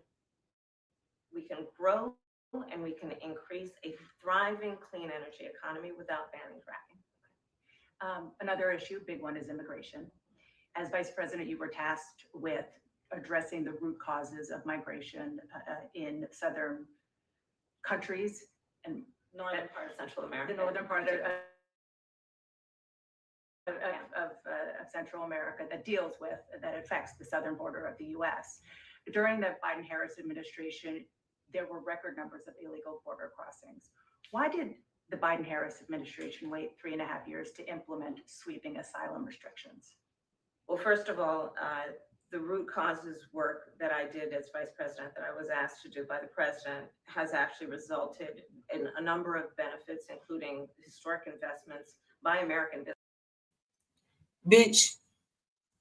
grow and we can increase a thriving clean energy economy without banning fracking. Another issue, big one, is immigration. As vice president, you were tasked with addressing the root causes of migration in southern countries and Northern part of Central America. the northern part of Central America that affects the southern border of the U.S. During the Biden-Harris administration, there were record numbers of illegal border crossings. Why did the Biden-Harris administration wait 3.5 years to implement sweeping asylum restrictions? Well, first of all, the root causes work that I did as vice president, that I was asked to do by the president, has actually resulted in a number of benefits, including historic investments by American business. Bitch,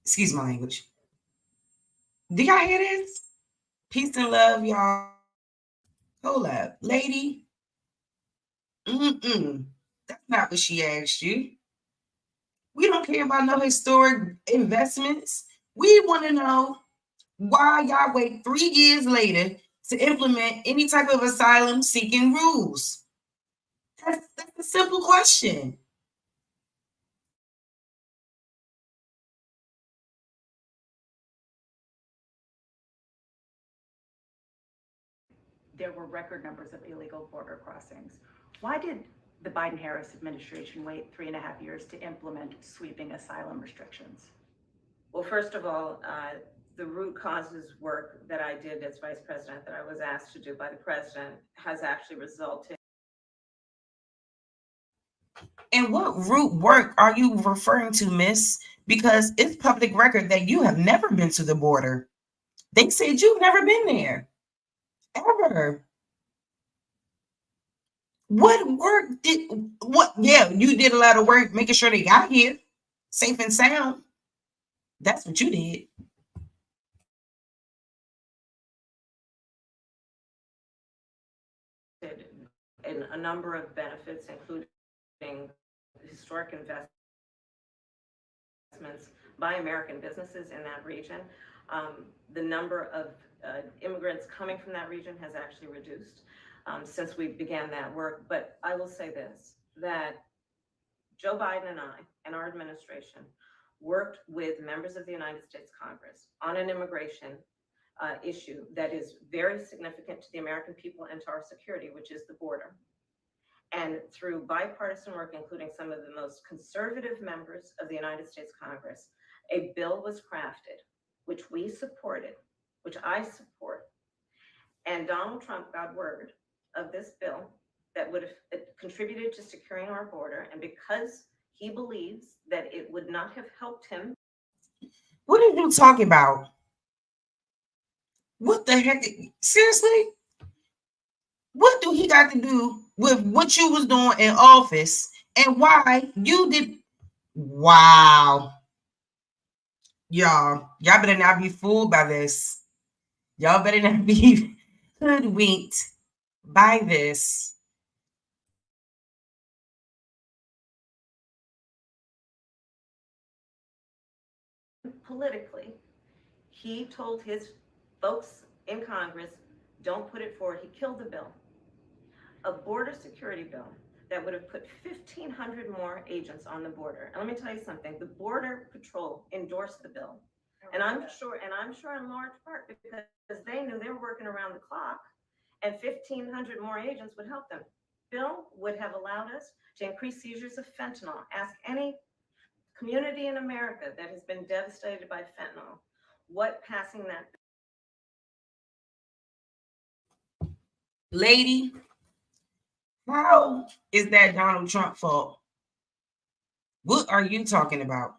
excuse my language. Do y'all hear this? Peace and love, y'all. Hold up, lady. That's not what she asked you. We don't care about no historic investments. We want to know why y'all wait 3 years later to implement any type of asylum seeking rules. That's a simple question. There were record numbers of illegal border crossings. Why did the Biden-Harris administration wait 3.5 years to implement sweeping asylum restrictions? Well, first of all, the root causes work that I did as vice president, that I was asked to do by the president, has actually resulted. And what root work are you referring to, miss? Because it's public record that you have never been to the border. They said you've never been there. Ever. Yeah, you did a lot of work making sure they got here safe and sound. That's what you did. In a number of benefits, including historic investments by American businesses in that region. The number of immigrants coming from that region has actually reduced since we began that work. But I will say this, that Joe Biden and I and our administration worked with members of the United States Congress on an immigration issue that is very significant to the American people and to our security, which is the border. And through bipartisan work, including some of the most conservative members of the United States Congress, a bill was crafted, which we supported, which I support. And Donald Trump got word of this bill that would have contributed to securing our border. And because he believes that it would not have helped him. What are you talking about? What the heck? Seriously? What do he got to do with what you was doing in office and why you did? Wow. Y'all better not be fooled by this. Y'all better not be hoodwinked by this. Politically, he told his folks in Congress, don't put it forward. He killed the bill. a border security bill that would have put 1,500 more agents on the border. And let me tell you something, the Border Patrol endorsed the bill. And I'm sure in large part because they knew they were working around the clock, and 1,500 more agents would help them. Bill would have allowed us to increase seizures of fentanyl. Ask any community in America that has been devastated by fentanyl what passing that. Lady, how is that Donald Trump fault? What are you talking about?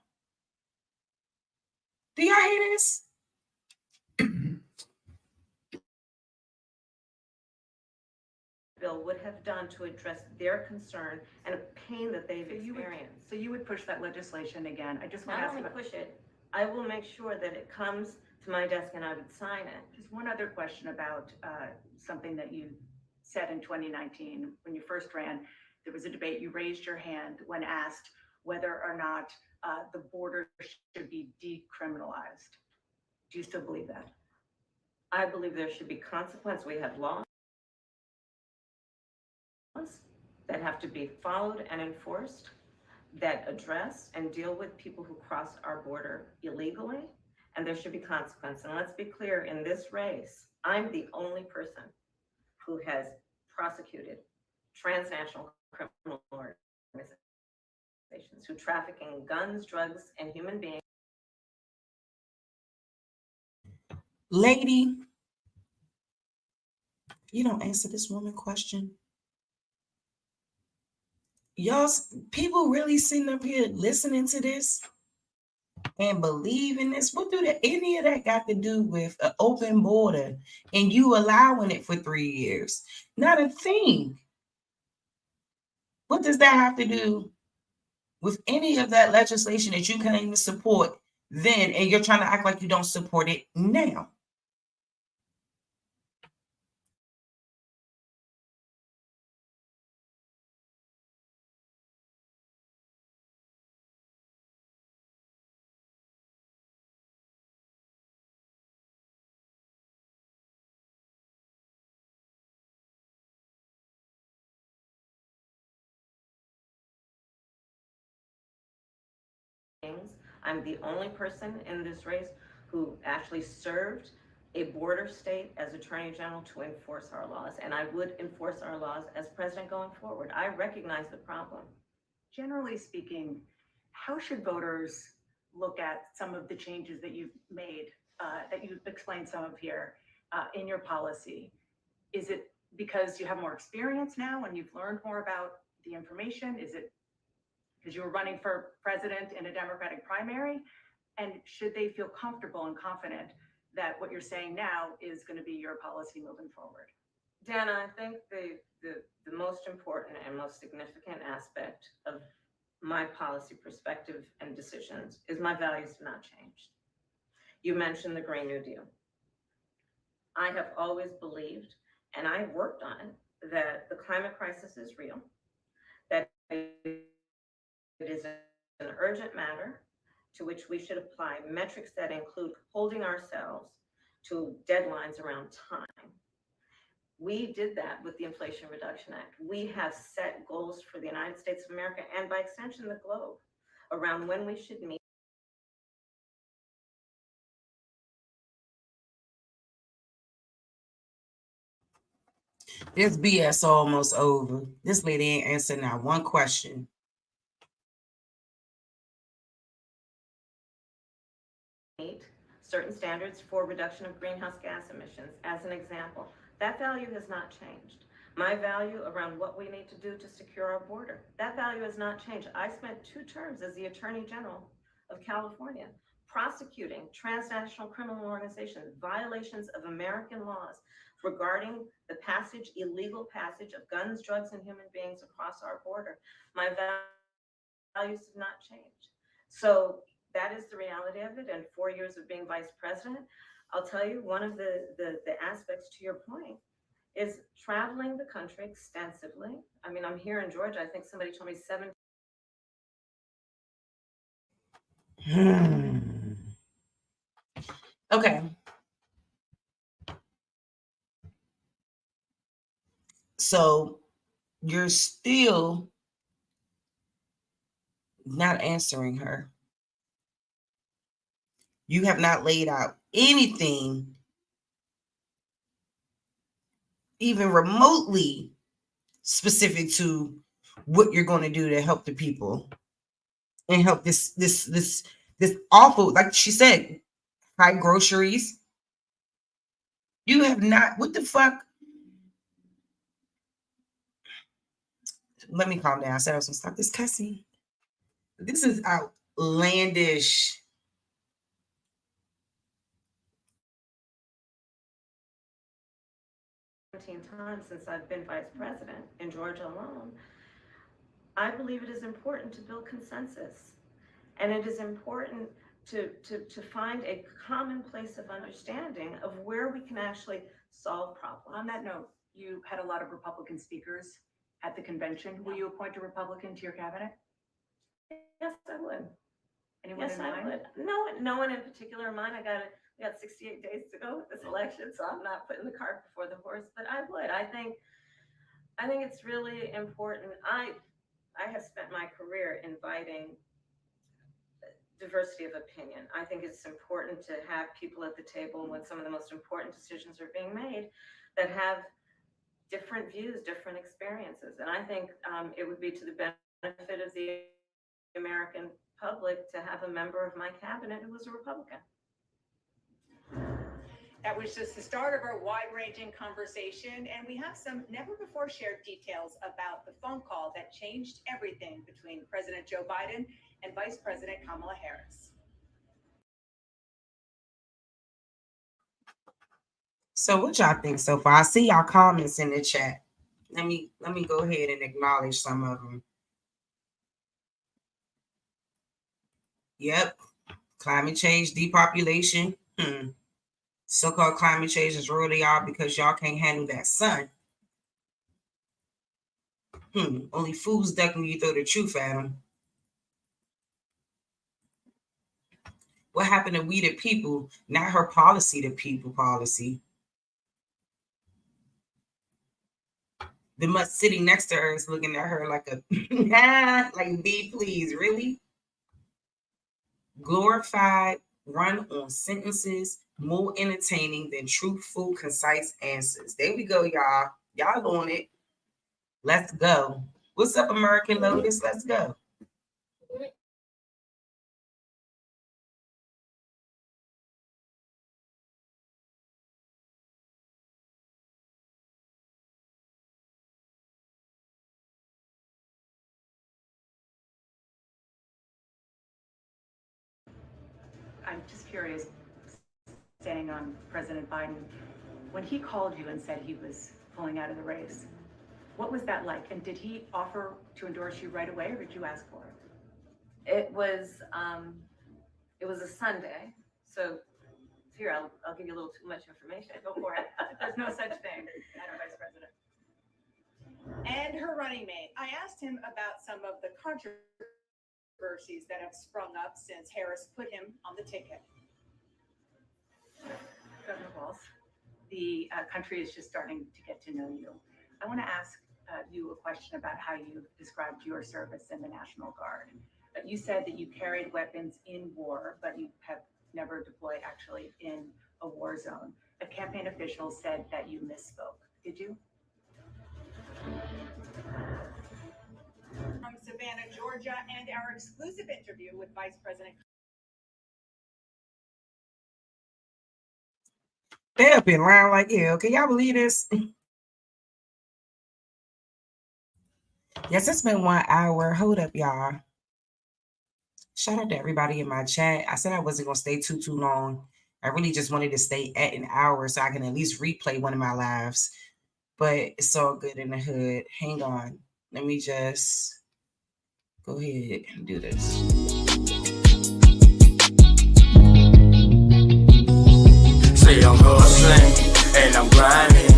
Do y'all hear this? Bill would have done to address their concern and a pain that they've experienced. So you would push that legislation again? I just want to Not ask only about. push it, I will make sure that it comes to my desk and I would sign it. Just one other question about something that you said in 2019 when you first ran. There was a debate. You raised your hand when asked whether or not the border should be decriminalized. Do you still believe that? I believe there should be consequence. We have laws that have to be followed and enforced that address and deal with people who cross our border illegally, and there should be consequence. And let's be clear, in this race, I'm the only person who has prosecuted transnational criminal organizations who traffic in guns, drugs, and human beings. Lady, you don't answer this woman question. Y'all, people really sitting up here listening to this and believing this. What do any of that got to do with an open border and you allowing it for 3 years? Not a thing. What does that have to do with any of that legislation that you claim to support then, and you're trying to act like you don't support it now? I'm the only person in this race who actually served a border state as Attorney General to enforce our laws, and I would enforce our laws as president going forward. I recognize the problem. Generally speaking, how should voters look at some of the changes that you've made, that you've explained some of here in your policy? Is it because you have more experience now and you've learned more about the information? Is it because you were running for president in a Democratic primary? And should they feel comfortable and confident that what you're saying now is going to be your policy moving forward? Dana, I think the most important and most significant aspect of my policy perspective and decisions is my values have not changed. You mentioned the Green New Deal. I have always believed, and I worked on it, that the climate crisis is real, that it is an urgent matter to which we should apply metrics that include holding ourselves to deadlines around time. We did that with the Inflation Reduction Act. We have set goals for the United States of America and by extension the globe around when we should meet. This BS almost over. This lady ain't answering not one question. Meet certain standards for reduction of greenhouse gas emissions. As an example, that value has not changed. My value around what we need to do to secure our border, that value has not changed. I spent 2 terms as the Attorney General of California prosecuting transnational criminal organizations, violations of American laws regarding the illegal passage of guns, drugs, and human beings across our border. My values have not changed. So that is the reality of it. And 4 years of being vice president, I'll tell you, one of the aspects to your point is traveling the country extensively. I mean, I'm here in Georgia. I think somebody told me 7. Okay. So you're still not answering her. You have not laid out anything even remotely specific to what you're going to do to help the people and help this awful, like she said, high groceries. You have not. What the fuck? Let me calm down. I said I was gonna stop this cussing. This is outlandish. Times since I've been vice president in Georgia alone, I believe it is important to build consensus, and it is important to find a common place of understanding of where we can actually solve problems. On that note, you had a lot of Republican speakers at the convention. Will you appoint a Republican to your cabinet? Yes, I would. Anyone Yes, in I mind? would. No one in particular in mind. We got 68 days to go with this election, so I'm not putting the cart before the horse, but I would. I think it's really important. I have spent my career inviting diversity of opinion. I think it's important to have people at the table when some of the most important decisions are being made that have different views, different experiences. And I think it would be to the benefit of the American public to have a member of my cabinet who was a Republican. That was just the start of our wide-ranging conversation, and we have some never-before-shared details about the phone call that changed everything between President Joe Biden and Vice President Kamala Harris. So what y'all think so far? I see y'all comments in the chat. Let me go ahead and acknowledge some of them. Yep. Climate change, depopulation. So-called climate change is real to y'all because y'all can't handle that sun. Only fools duck when you throw the truth at them. What happened to we the people? Not her policy, the people policy. The mutt sitting next to her is looking at her like a like, B, please, really? Glorified, run on sentences, more entertaining than truthful, concise answers. There we go, y'all. Y'all on it. Let's go. What's up, American Lotus? Let's go. I'm just curious, staying on President Biden, when he called you and said he was pulling out of the race, what was that like? And did he offer to endorse you right away, or did you ask for it? It was a Sunday, so here I'll give you a little too much information. Go for it. There's no such thing, Madam Vice President. And her running mate. I asked him about some of the controversies that have sprung up since Harris put him on the ticket. Governor Walz, the country is just starting to get to know you. I want to ask you a question about how you described your service in the National Guard. You said that you carried weapons in war, but you have never deployed actually in a war zone. A campaign official said that you misspoke. Did you? From Savannah, Georgia, and our exclusive interview with Vice President. They up in line like hell. Can y'all believe this? Yes, it's been 1 hour. Hold up, y'all. Shout out to everybody in my chat. I said I wasn't going to stay too long. I really just wanted to stay at an hour so I can at least replay one of my lives. But it's all good in the hood. Hang on. Let me just go ahead and do this. Say I'm hustling and I'm grinding.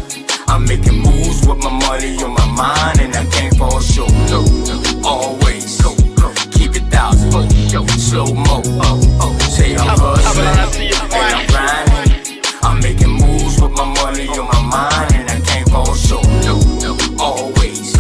I'm making moves with my money on my mind, and I can't fall short. No, always keep it 1,000. Slow mo. Say I'm hustling and I'm grinding. I'm making moves with my money on my mind, and I can't fall short. No, always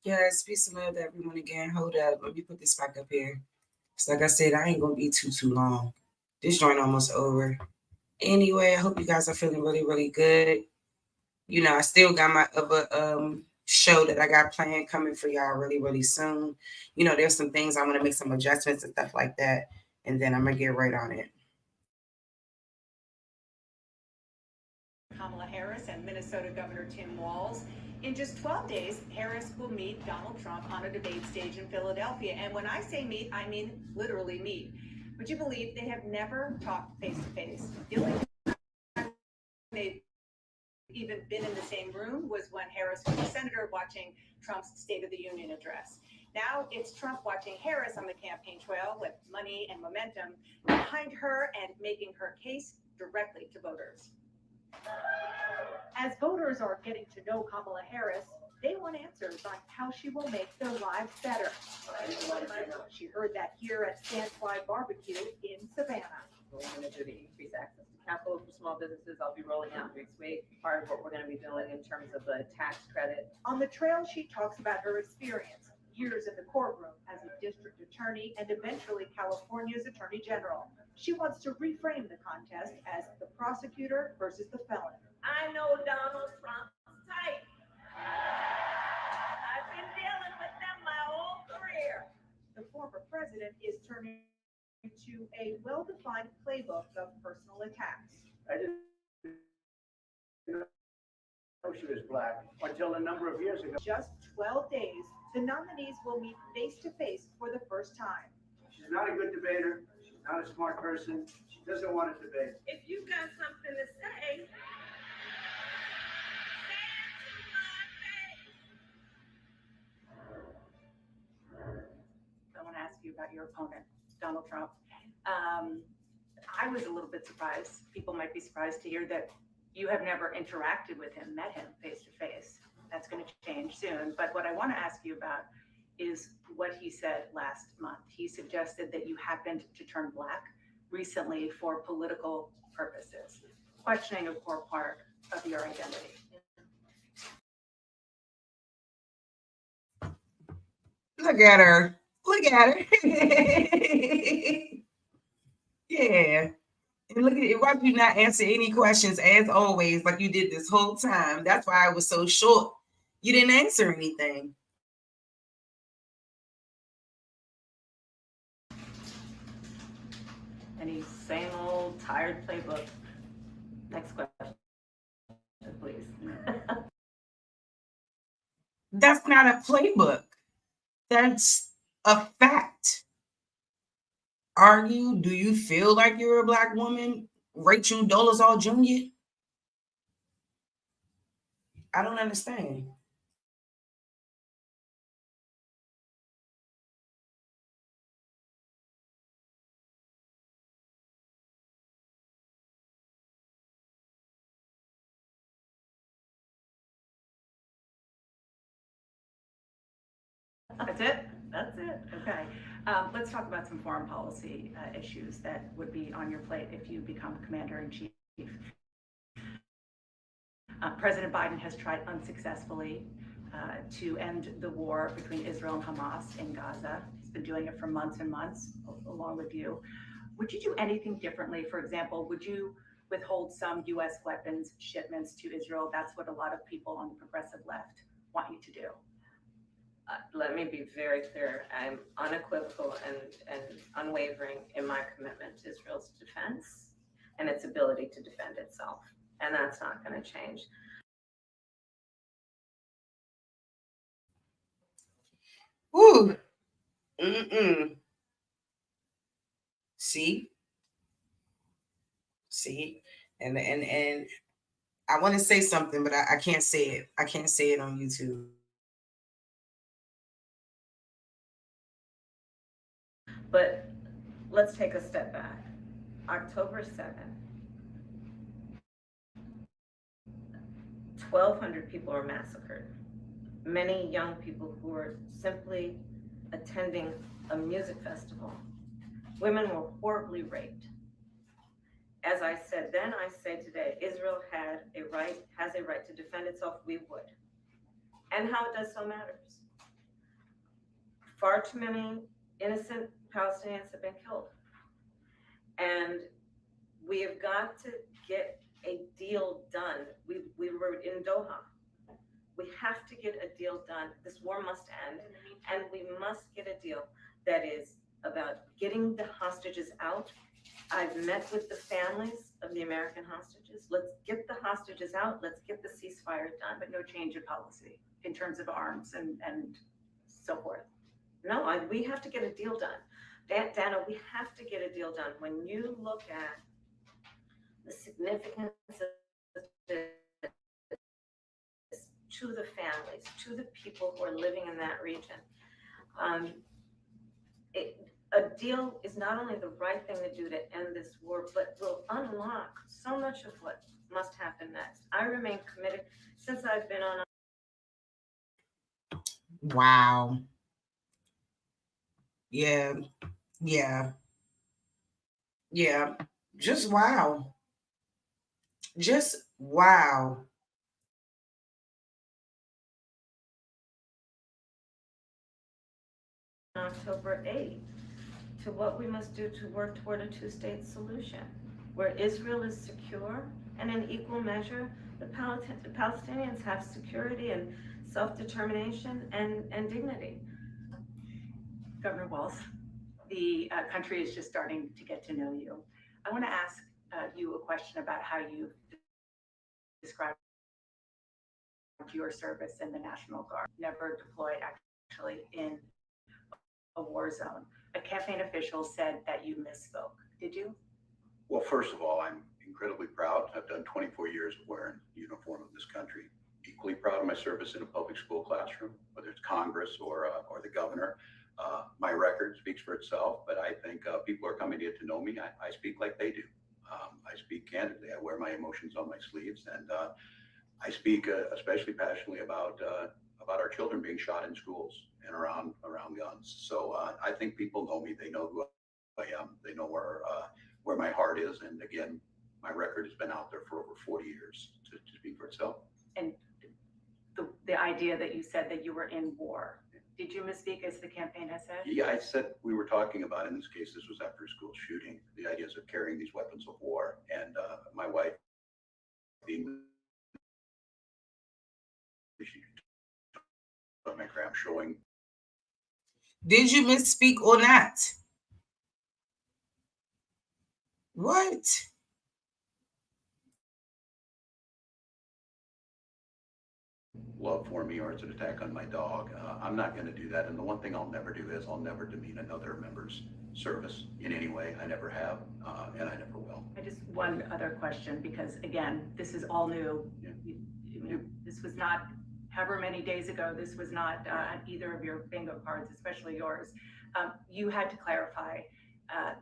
Yes, peace and love to everyone again. Hold up. Let me put this back up here. So like I said, I ain't gonna be too long. This joint almost over. Anyway, I hope you guys are feeling really, really good. You know, I still got my other show that I got planned coming for y'all really, really soon. You know, there's some things I want to make some adjustments and stuff like that. And then I'm gonna get right on it. Kamala Harris and Minnesota Governor Tim Walz. In just 12 days, Harris will meet Donald Trump on a debate stage in Philadelphia. And when I say meet, I mean literally meet. Would you believe they have never talked face to face? The only time they've even been in the same room was when Harris was a senator watching Trump's State of the Union address. Now it's Trump watching Harris on the campaign trail with money and momentum behind her and making her case directly to voters. As voters are getting to know Kamala Harris, they want answers on how she will make their lives better. She heard that here at Sandslide Barbecue in Savannah. We're going to do the increased access to capital for small businesses. I'll be rolling out next week. Part of what we're going to be doing in terms of the tax credit. On the trail, she talks about her experience, years in the courtroom as a district attorney and eventually California's attorney general. She wants to reframe the contest as the prosecutor versus the felon. I know Donald Trump's type. I've been dealing with them my whole career. The former president is turning to a well-defined playbook of personal attacks. I didn't know she was black until a number of years ago. Just 12 days, the nominees will meet face-to-face for the first time. She's not a good debater. She's not a smart person. She doesn't want to debate. If you got something to say, I want to ask you about your opponent, Donald Trump. I was a little bit surprised. People might be surprised to hear that you have never interacted with him, met him face to face. That's going to change soon. But what I want to ask you about is what he said last month. He suggested that you happened to turn black recently for political purposes, questioning a core part of your identity. Look at her. Look at her. Yeah. And look at it. Why do you not answer any questions as always, like you did this whole time? That's why I was so short. You didn't answer anything. any same old tired playbook. Next question, please. That's not a playbook. That's a fact. Do you feel like you're a black woman? Rachel Dolezal Jr.? I don't understand. That's it? That's it. Okay. Let's talk about some foreign policy issues that would be on your plate if you become commander-in-chief. President Biden has tried unsuccessfully to end the war between Israel and Hamas in Gaza. He's been doing it for months and months, along with you. Would you do anything differently? For example, would you withhold some U.S. weapons shipments to Israel? That's what a lot of people on the progressive left want you to do. Let me be very clear. I'm unequivocal and unwavering in my commitment to Israel's defense and its ability to defend itself. And that's not going to change. Ooh. See? And I want to say something, but I can't say it. I can't say it on YouTube. But let's take a step back. October 2nd, 1,200 people were massacred. Many young people who were simply attending a music festival. Women were horribly raped. As I said then, I say today, Israel has a right to defend itself. We would. And how it does so matters. Far too many innocent Palestinians have been killed. And we have got to get a deal done. We were in Doha. We have to get a deal done. This war must end, and we must get a deal that is about getting the hostages out. I've met with the families of the American hostages. Let's get the hostages out. Let's get the ceasefire done. But no change in policy in terms of arms and so forth. No, we have to get a deal done. Dana, we have to get a deal done. When you look at the significance of this to the families, to the people who are living in that region, a deal is not only the right thing to do to end this war, but will unlock so much of what must happen next. I remain committed since I've been on. Wow. Yeah. Just wow. Just wow. October 8th to what we must do to work toward a two-state solution where Israel is secure and in equal measure the Palestinians have security and self-determination and dignity. Governor Walz, the country is just starting to get to know you. I want to ask you a question about how you describe your service in the National Guard. Never deployed actually in a war zone. A campaign official said that you misspoke. Did you? Well, first of all, I'm incredibly proud. I've done 24 years of wearing the uniform of this country. Equally proud of my service in a public school classroom, whether it's Congress or the governor. My record speaks for itself, but I think people are coming to get to know me. I speak like they do. I speak candidly. I wear my emotions on my sleeves, and I speak especially passionately about our children being shot in schools and around guns. So I think people know me. They know who I am. They know where my heart is. And again, my record has been out there for over 40 years to speak for itself. And the idea that you said that you were in war, did you misspeak as the campaign has said? Yeah, I said we were talking about, in this case, this was after a school shooting, the ideas of carrying these weapons of war. And my wife, my gram showing. Did you misspeak or not? What? Love for me, or it's an attack on my dog. I'm not going to do that. And the one thing I'll never do is I'll never demean another member's service in any way. I never have, and I never will. I just one other question, because again, this is all new. Yeah. This was not however many days ago. This was not on either of your bingo cards, especially yours. You had to clarify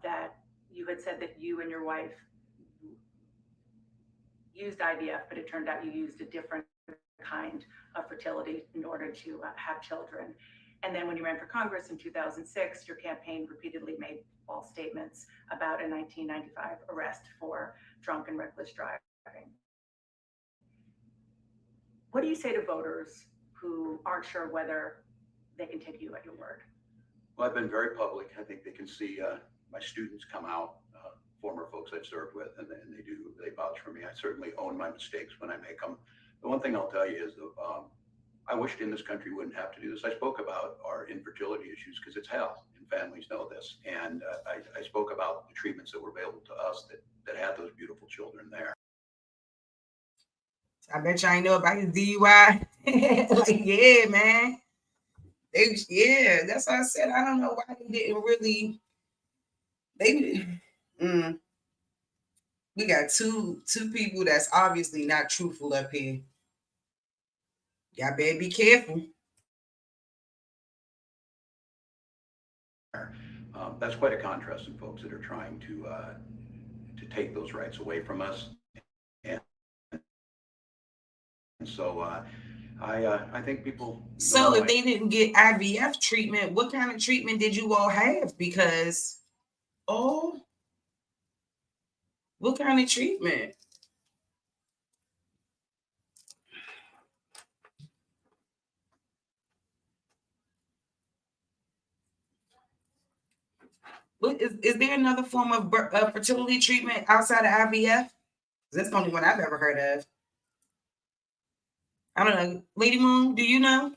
that you had said that you and your wife used IVF, but it turned out you used a different kind of fertility in order to have children. And then when you ran for Congress in 2006, your campaign repeatedly made false statements about a 1995 arrest for drunk and reckless driving. What do you say to voters who aren't sure whether they can take you at your word? Well, I've been very public. I think they can see my students come out, former folks I've served with, and they vouch for me. I certainly own my mistakes when I make them. The one thing I'll tell you is I wished in this country wouldn't have to do this. I spoke about our infertility issues because it's hell, and families know this. And I spoke about the treatments that were available to us that had those beautiful children there. I bet y'all ain't know about his DUI. Like, yeah, man. Yeah, that's what I said. I don't know why they didn't really. We got two people that's obviously not truthful up here. Y'all better be careful. That's quite a contrast in folks that are trying to take those rights away from us. And so I think people. So if they didn't get IVF treatment, what kind of treatment did you all have? Because, what kind of treatment? Is there another form of fertility treatment outside of IVF? That's the only one I've ever heard of. I don't know. Lady Moon, do you know?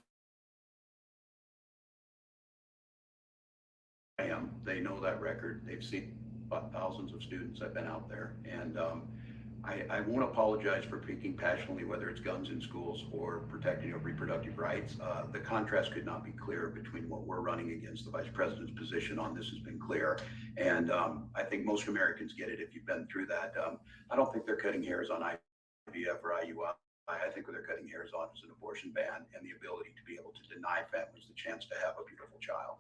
They know that record. They've seen thousands of students. I've been out there, and I won't apologize for speaking passionately, whether it's guns in schools or protecting of reproductive rights. The contrast could not be clearer between what we're running against. The Vice President's position on this has been clear, and I think most Americans get it if you've been through that. I don't think they're cutting hairs on IVF or IUI. I think what they're cutting hairs on is an abortion ban and the ability to be able to deny families the chance to have a beautiful child.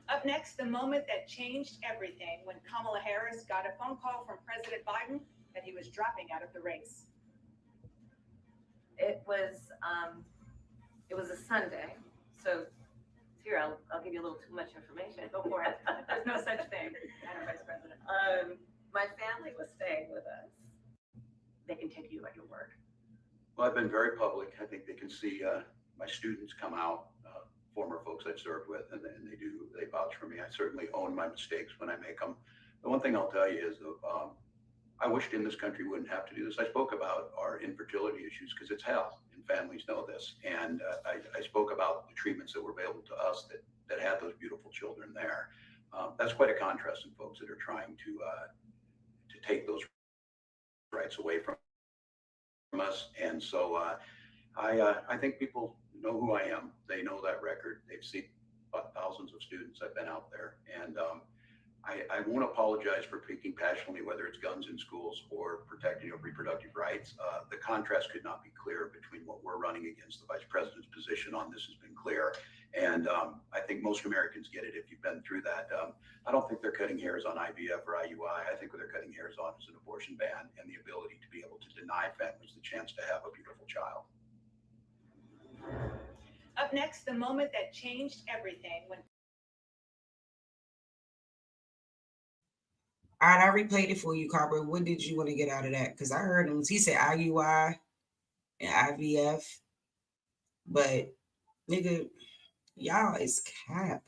Up next, the moment that changed everything when Kamala Harris got a phone call from President Biden that he was dropping out of the race. It was a Sunday, so here I'll give you a little too much information. Go for it. There's no such thing, Madam Vice President. My family was staying with us. They can take you at your word. Well, I've been very public. I think they can see my students come out, former folks I've served with, and they vouch for me. I certainly own my mistakes when I make them. The one thing I'll tell you is I wished in this country wouldn't have to do this. I spoke about our infertility issues because it's hell, and families know this. And I spoke about the treatments that were available to us that had those beautiful children there. That's quite a contrast in folks that are trying to take those rights away from us. And so I think people know who I am. They know that record. They've seen thousands of students. I've been out there, and I won't apologize for speaking passionately, whether it's guns in schools or protecting of reproductive rights. The contrast could not be clearer between what we're running against. The Vice President's position on this has been clear, and I think most Americans get it if you've been through that. I don't think they're cutting hairs on IVF or IUI. I think what they're cutting hairs on is an abortion ban and the ability to be able to deny families the chance to have a beautiful child. Up next, the moment that changed everything when All right, I replayed it for you, Carver. What did you want to get out of that? Because I heard him. He said IUI and IVF. But, nigga, y'all is cap.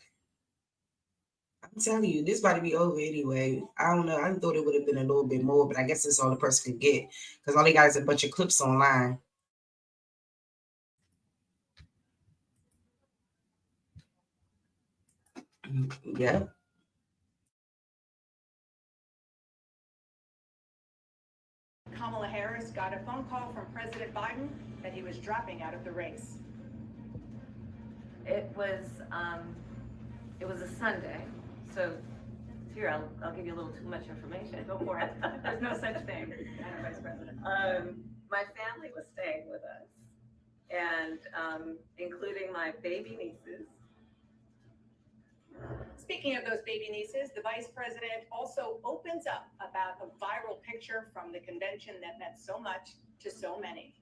I'm telling you, this about to be over anyway. I don't know. I thought it would have been a little bit more, but I guess that's all the person could get. Because all they got is a bunch of clips online. Yeah. Kamala Harris got a phone call from President Biden that he was dropping out of the race. It was a Sunday, so here I'll give you a little too much information. Go for it. There's no such thing, Madam Vice President. My family was staying with us, and including my baby nieces. Speaking of those baby nieces, the Vice President also opens up about a viral picture from the convention that meant so much to so many.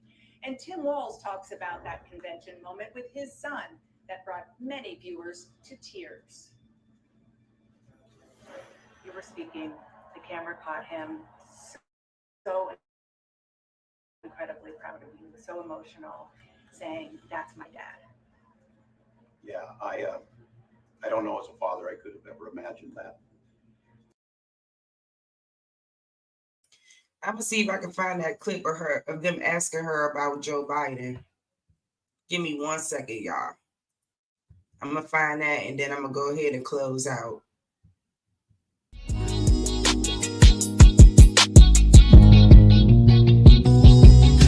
And Tim Walz talks about that convention moment with his son that brought many viewers to tears. You were speaking, the camera caught him, so incredibly proud of you, so emotional, saying, "That's my dad." Yeah, I don't know, as a father, I could have ever imagined that. I'm gonna see if I can find that clip of them asking her about Joe Biden. Give me 1 second, y'all. I'm gonna find that, and then I'm gonna go ahead and close out.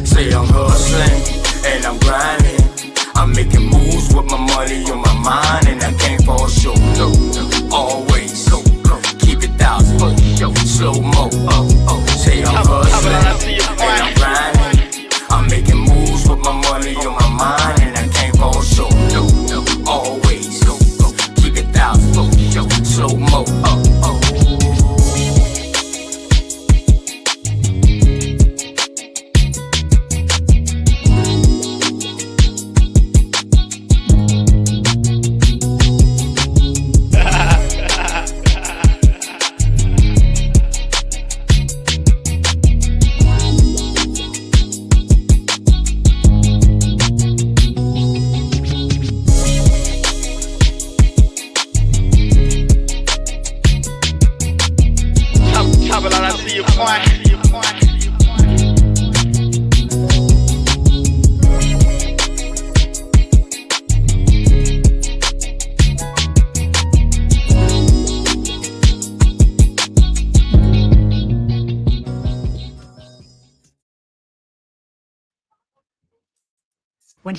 Say I'm hustling and I'm grinding. I'm making moves with my money on my mind, and I can't fall short. Always keep it down, slow mo. Say I'm hustling and I'm grinding. I'm making moves with my money on my mind, and I can't fall short. Always keep it down, slow mo.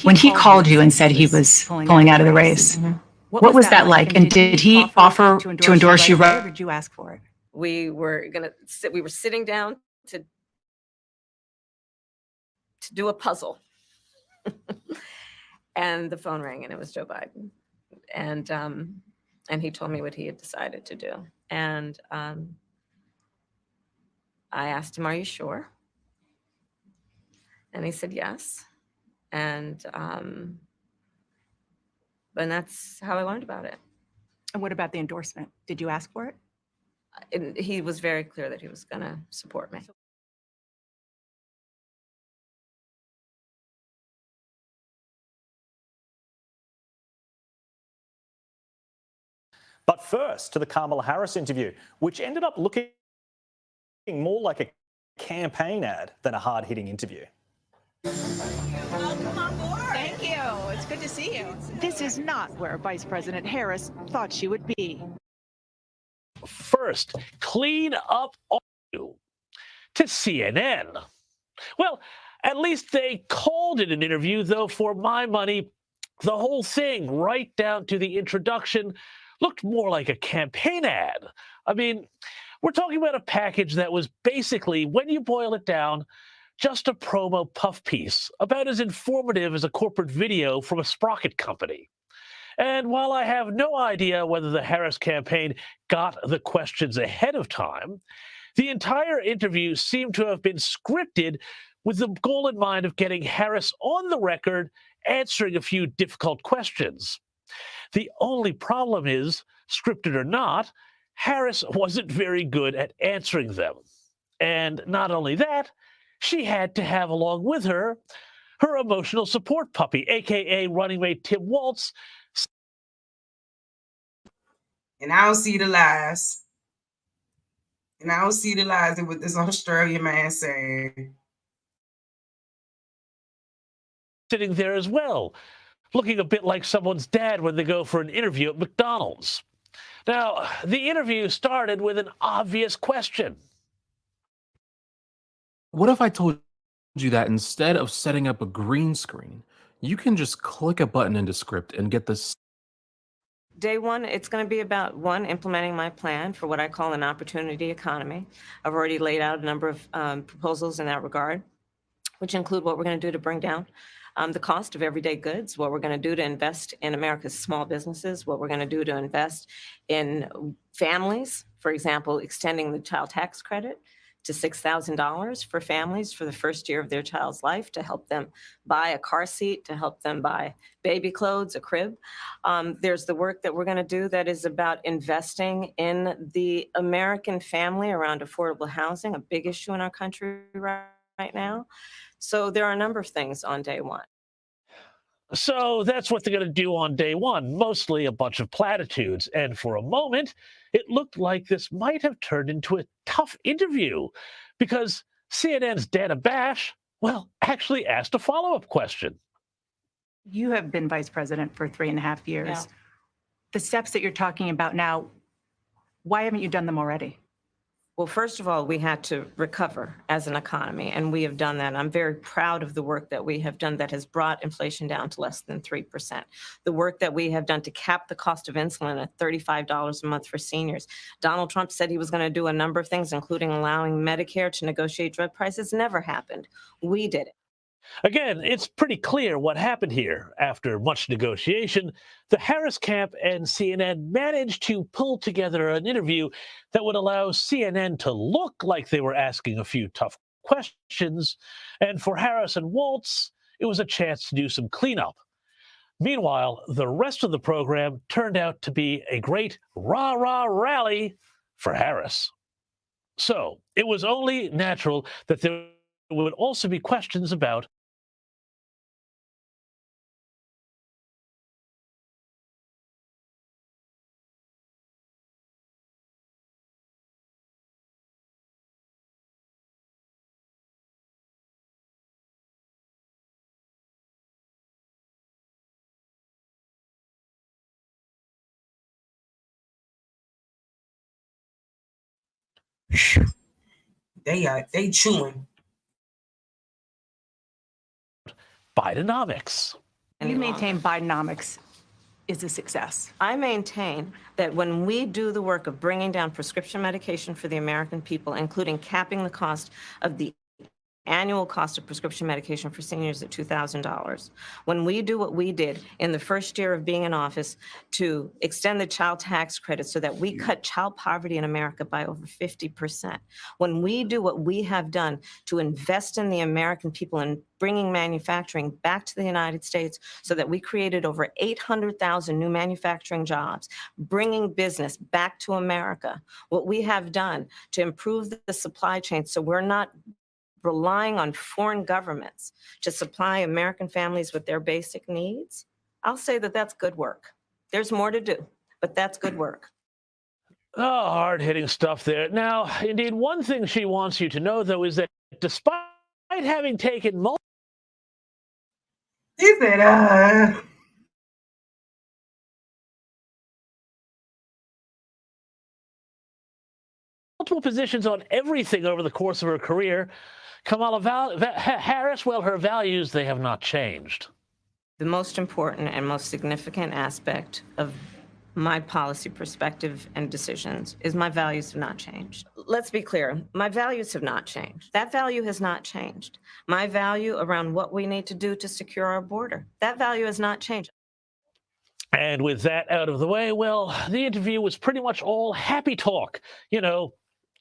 When he called you and said he was pulling out of the race, what was that like? And did he offer to endorse you right? Or did you ask for it? We were sitting down to do a puzzle. And the phone rang and it was Joe Biden. And he told me what he had decided to do. And I asked him, "Are you sure?" And he said yes. And that's how I learned about it. And what about the endorsement? Did you ask for it? And he was very clear that he was going to support me. But first, to the Kamala Harris interview, which ended up looking more like a campaign ad than a hard-hitting interview. Welcome on board. Thank you. It's good to see you. This is not where Vice President Harris thought she would be. First, clean up audio to CNN. Well, at least they called it an interview, though for my money, the whole thing, right down to the introduction, looked more like a campaign ad. I mean, we're talking about a package that was basically, when you boil it down, just a promo puff piece, about as informative as a corporate video from a sprocket company. And while I have no idea whether the Harris campaign got the questions ahead of time, the entire interview seemed to have been scripted with the goal in mind of getting Harris on the record answering a few difficult questions. The only problem is, scripted or not, Harris wasn't very good at answering them. And not only that, she had to have along with her her emotional support puppy, aka running mate Tim Walz. And I don't see the lies. And I don't see the lies that what this Australian man saying. Sitting there as well, looking a bit like someone's dad when they go for an interview at McDonald's. Now, the interview started with an obvious question. What if I told you that instead of setting up a green screen, you can just click a button into script and get this? Day one, it's going to be about, one, implementing my plan for what I call an opportunity economy. I've already laid out a number of proposals in that regard, which include what we're going to do to bring down the cost of everyday goods, what we're going to do to invest in America's small businesses, what we're going to do to invest in families, for example, extending the child tax credit to $6,000 for families for the first year of their child's life, to help them buy a car seat, to help them buy baby clothes, a crib. There's the work that we're going to do that is about investing in the American family around affordable housing, a big issue in our country right now. So there are a number of things on day one. So that's what they're going to do on day one, mostly a bunch of platitudes. And for a moment, it looked like this might have turned into a tough interview because CNN's Dana Bash, well, actually asked a follow-up question. You have been vice president for 3.5 years. Yeah. The steps that you're talking about now, why haven't you done them already? Well, first of all, we had to recover as an economy, and we have done that. I'm very proud of the work that we have done that has brought inflation down to less than 3%. The work that we have done to cap the cost of insulin at $35 a month for seniors. Donald Trump said he was going to do a number of things, including allowing Medicare to negotiate drug prices. Never happened. We did it. Again, it's pretty clear what happened here. After much negotiation, the Harris camp and CNN managed to pull together an interview that would allow CNN to look like they were asking a few tough questions, and for Harris and Walz, it was a chance to do some cleanup. Meanwhile, the rest of the program turned out to be a great rah-rah rally for Harris. So it was only natural that there would also be questions about They chewing. Bidenomics. You maintain Bidenomics is a success. I maintain that when we do the work of bringing down prescription medication for the American people, including capping the cost of the annual cost of prescription medication for seniors at $2,000. When we do what we did in the first year of being in office to extend the child tax credit so that we cut child poverty in America by over 50%, when we do what we have done to invest in the American people and bringing manufacturing back to the United States so that we created over 800,000 new manufacturing jobs, bringing business back to America, what we have done to improve the supply chain so we're not relying on foreign governments to supply American families with their basic needs, I'll say that that's good work. There's more to do, but that's good work. Oh, hard-hitting stuff there. Now, indeed, one thing she wants you to know, though, is that despite having taken multiple positions on everything over the course of her career, Kamala Harris, well, her values, they have not changed. The most important and most significant aspect of my policy perspective and decisions is my values have not changed. Let's be clear, my values have not changed. That value has not changed. My value around what we need to do to secure our border, that value has not changed. And with that out of the way, well, the interview was pretty much all happy talk. You know,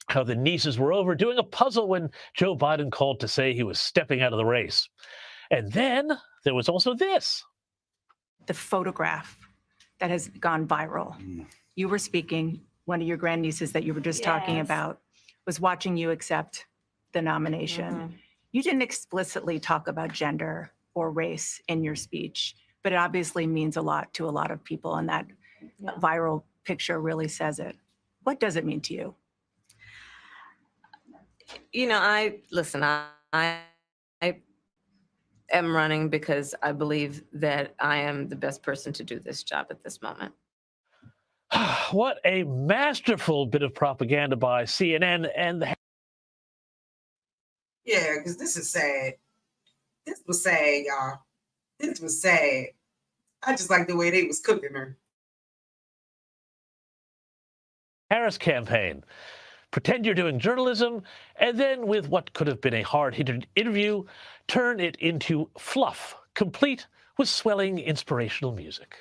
how the nieces were over doing a puzzle when Joe Biden called to say he was stepping out of the race. And then there was also this. The photograph that has gone viral. You were speaking, one of your grandnieces that you were just talking about was watching you accept the nomination. You didn't explicitly talk about gender or race in your speech, but it obviously means a lot to a lot of people, and that viral picture really says it. What does it mean to you? You know, I am running because I believe that I am the best person to do this job at this moment. What a masterful bit of propaganda by CNN and the... Yeah, because this is sad. This was sad, y'all. This was sad. I just like the way they was cooking her. Harris campaign. Pretend you're doing journalism, and then with what could have been a hard-hitting interview, turn it into fluff, complete with swelling inspirational music.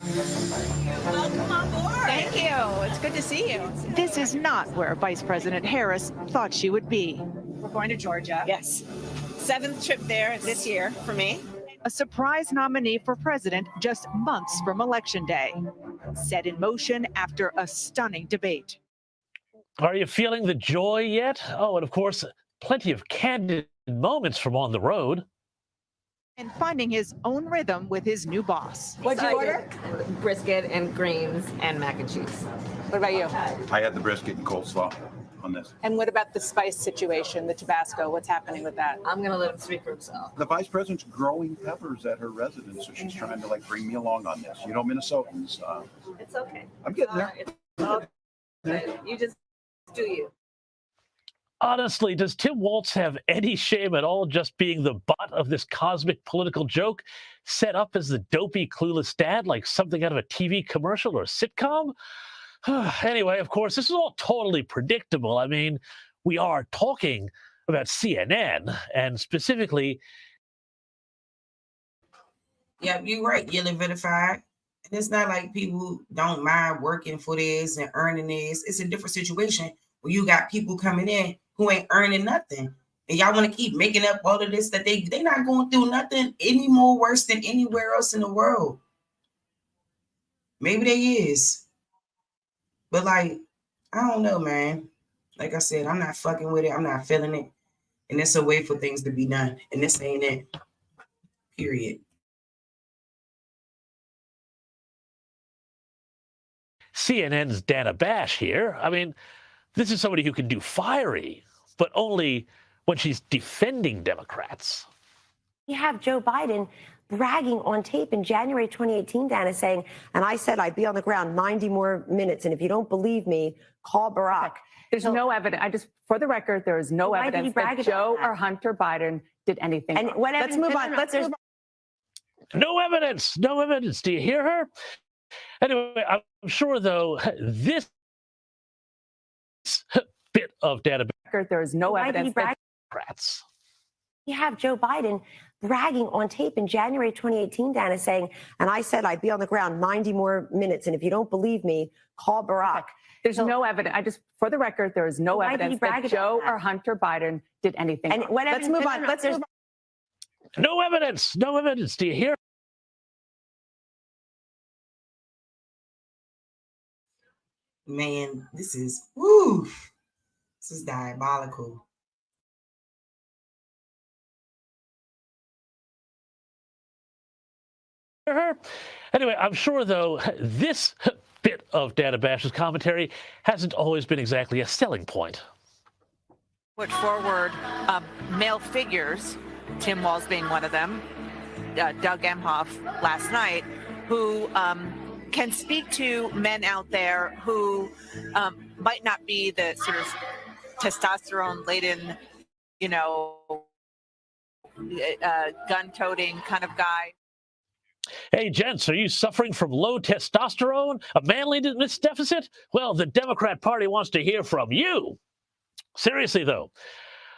Welcome on board. Thank you. It's good to see you. This is not where Vice President Harris thought she would be. We're going to Georgia. Yes. 7th trip there this year for me. A surprise nominee for president just months from Election Day. Set in motion after a stunning debate. Are you feeling the joy yet? Oh, and of course, plenty of candid moments from on the road. And finding his own rhythm with his new boss. What'd you order? Brisket and greens and mac and cheese. What about you? I had the brisket and coleslaw on this. And what about the spice situation, the Tabasco? What's happening with that? I'm going to let him speak for himself. The vice president's growing peppers at her residence, so she's trying to bring me along on this. You know, Minnesotans. It's okay. I'm getting there. It's all good. You just do you. Honestly, does Tim Walz have any shame at all just being the butt of this cosmic political joke, set up as the dopey, clueless dad like something out of a TV commercial or a sitcom? Anyway, of course, this is all totally predictable. I mean, we are talking about CNN, and specifically... Yep, you're right, Yellow Verified. And it's not like people don't mind working for this and earning this. It's a different situation where you got people coming in who ain't earning nothing. And y'all want to keep making up all of this that they're not going through nothing any more worse than anywhere else in the world. Maybe they is. But like, I don't know, man. Like I said, I'm not fucking with it. I'm not feeling it. And it's a way for things to be done. And this ain't it. Period. CNN's Dana Bash here. I mean, this is somebody who can do fiery, but only when she's defending Democrats. You have Joe Biden bragging on tape in January 2018, Dana, saying, and I said I'd be on the ground 90 more minutes, and if you don't believe me, call Barack. There's no evidence. For the record, there is no evidence that Joe or Hunter Biden did anything. And what Let's move on. No evidence. No evidence. Do you hear her? Anyway, I'm sure, though, this bit of data. There is no evidence that Democrats. You have Joe Biden bragging on tape in January 2018, Dana, saying, and I said I'd be on the ground 90 more minutes. And if you don't believe me, call Barack. There's no evidence. For the record, there is no evidence that Joe or Hunter Biden did anything. And wrong. Let's move on. Let's move on. No evidence. No evidence. Do you hear? Man, this is woo. This is diabolical. Her. Anyway, I'm sure, though, this bit of Dana Bash's commentary hasn't always been exactly a selling point. Put forward male figures, Tim Walz being one of them, Doug Emhoff last night, who can speak to men out there who might not be the sort of testosterone-laden, gun-toting kind of guy. Hey, gents, are you suffering from low testosterone, a manliness deficit? Well, the Democrat Party wants to hear from you. Seriously, though,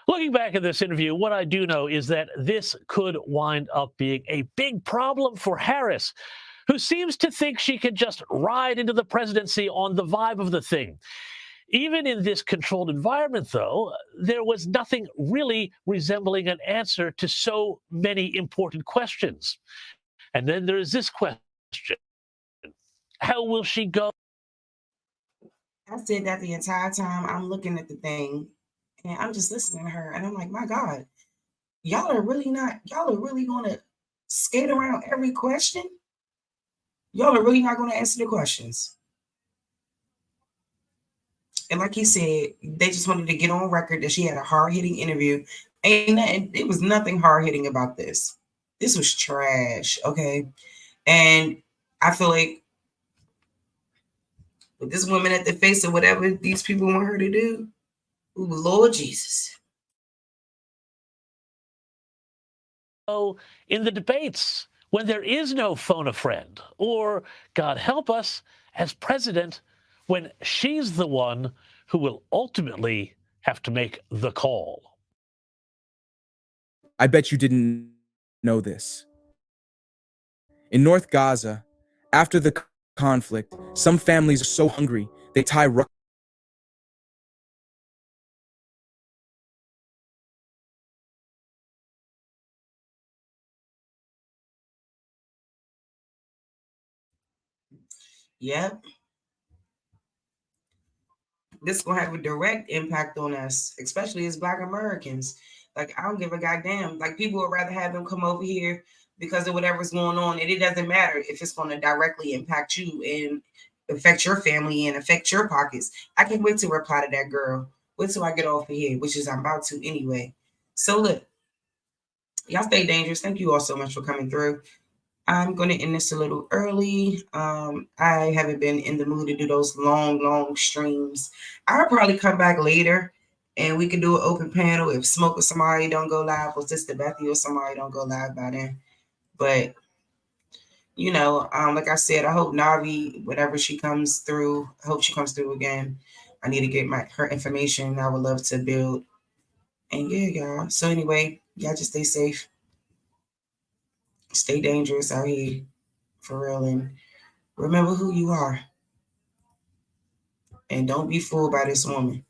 looking back at this interview, what I do know is that this could wind up being a big problem for Harris, who seems to think she can just ride into the presidency on the vibe of the thing. Even in this controlled environment, though, there was nothing really resembling an answer to so many important questions. And then there is this question. How will she go? I said that the entire time. I'm looking at the thing and I'm just listening to her. And I'm like, my God, y'all are really going to skate around every question? Y'all are really not going to answer the questions. And like he said, they just wanted to get on record that she had a hard-hitting interview. And it was nothing hard-hitting about this. This was trash, okay? And I feel like with this woman at the face of whatever these people want her to do, ooh, Lord Jesus. Oh, in the debates, when there is no phone a friend, or, God help us, as president, when she's the one who will ultimately have to make the call. I bet you didn't know this. In North Gaza, after the conflict, some families are so hungry they tie Yep. This is going to have a direct impact on us, especially as Black Americans. Like, I don't give a goddamn. Like, people would rather have them come over here because of whatever's going on. And it doesn't matter if it's going to directly impact you and affect your family and affect your pockets. I can't wait to reply to that girl. Wait till I get off of here, which is I'm about to anyway. So look, y'all stay dangerous. Thank you all so much for coming through. I'm going to end this a little early. I haven't been in the mood to do those long streams. I'll probably come back later and we can do an open panel if Smoke or somebody don't go live, or Sister Bethy or somebody don't go live by then. But, like I said, I hope Navi, whenever she comes through, I hope she comes through again. I need to get her information. I would love to build. And yeah, y'all. So anyway, y'all just stay safe. Stay dangerous out here, for real, and remember who you are. And don't be fooled by this woman.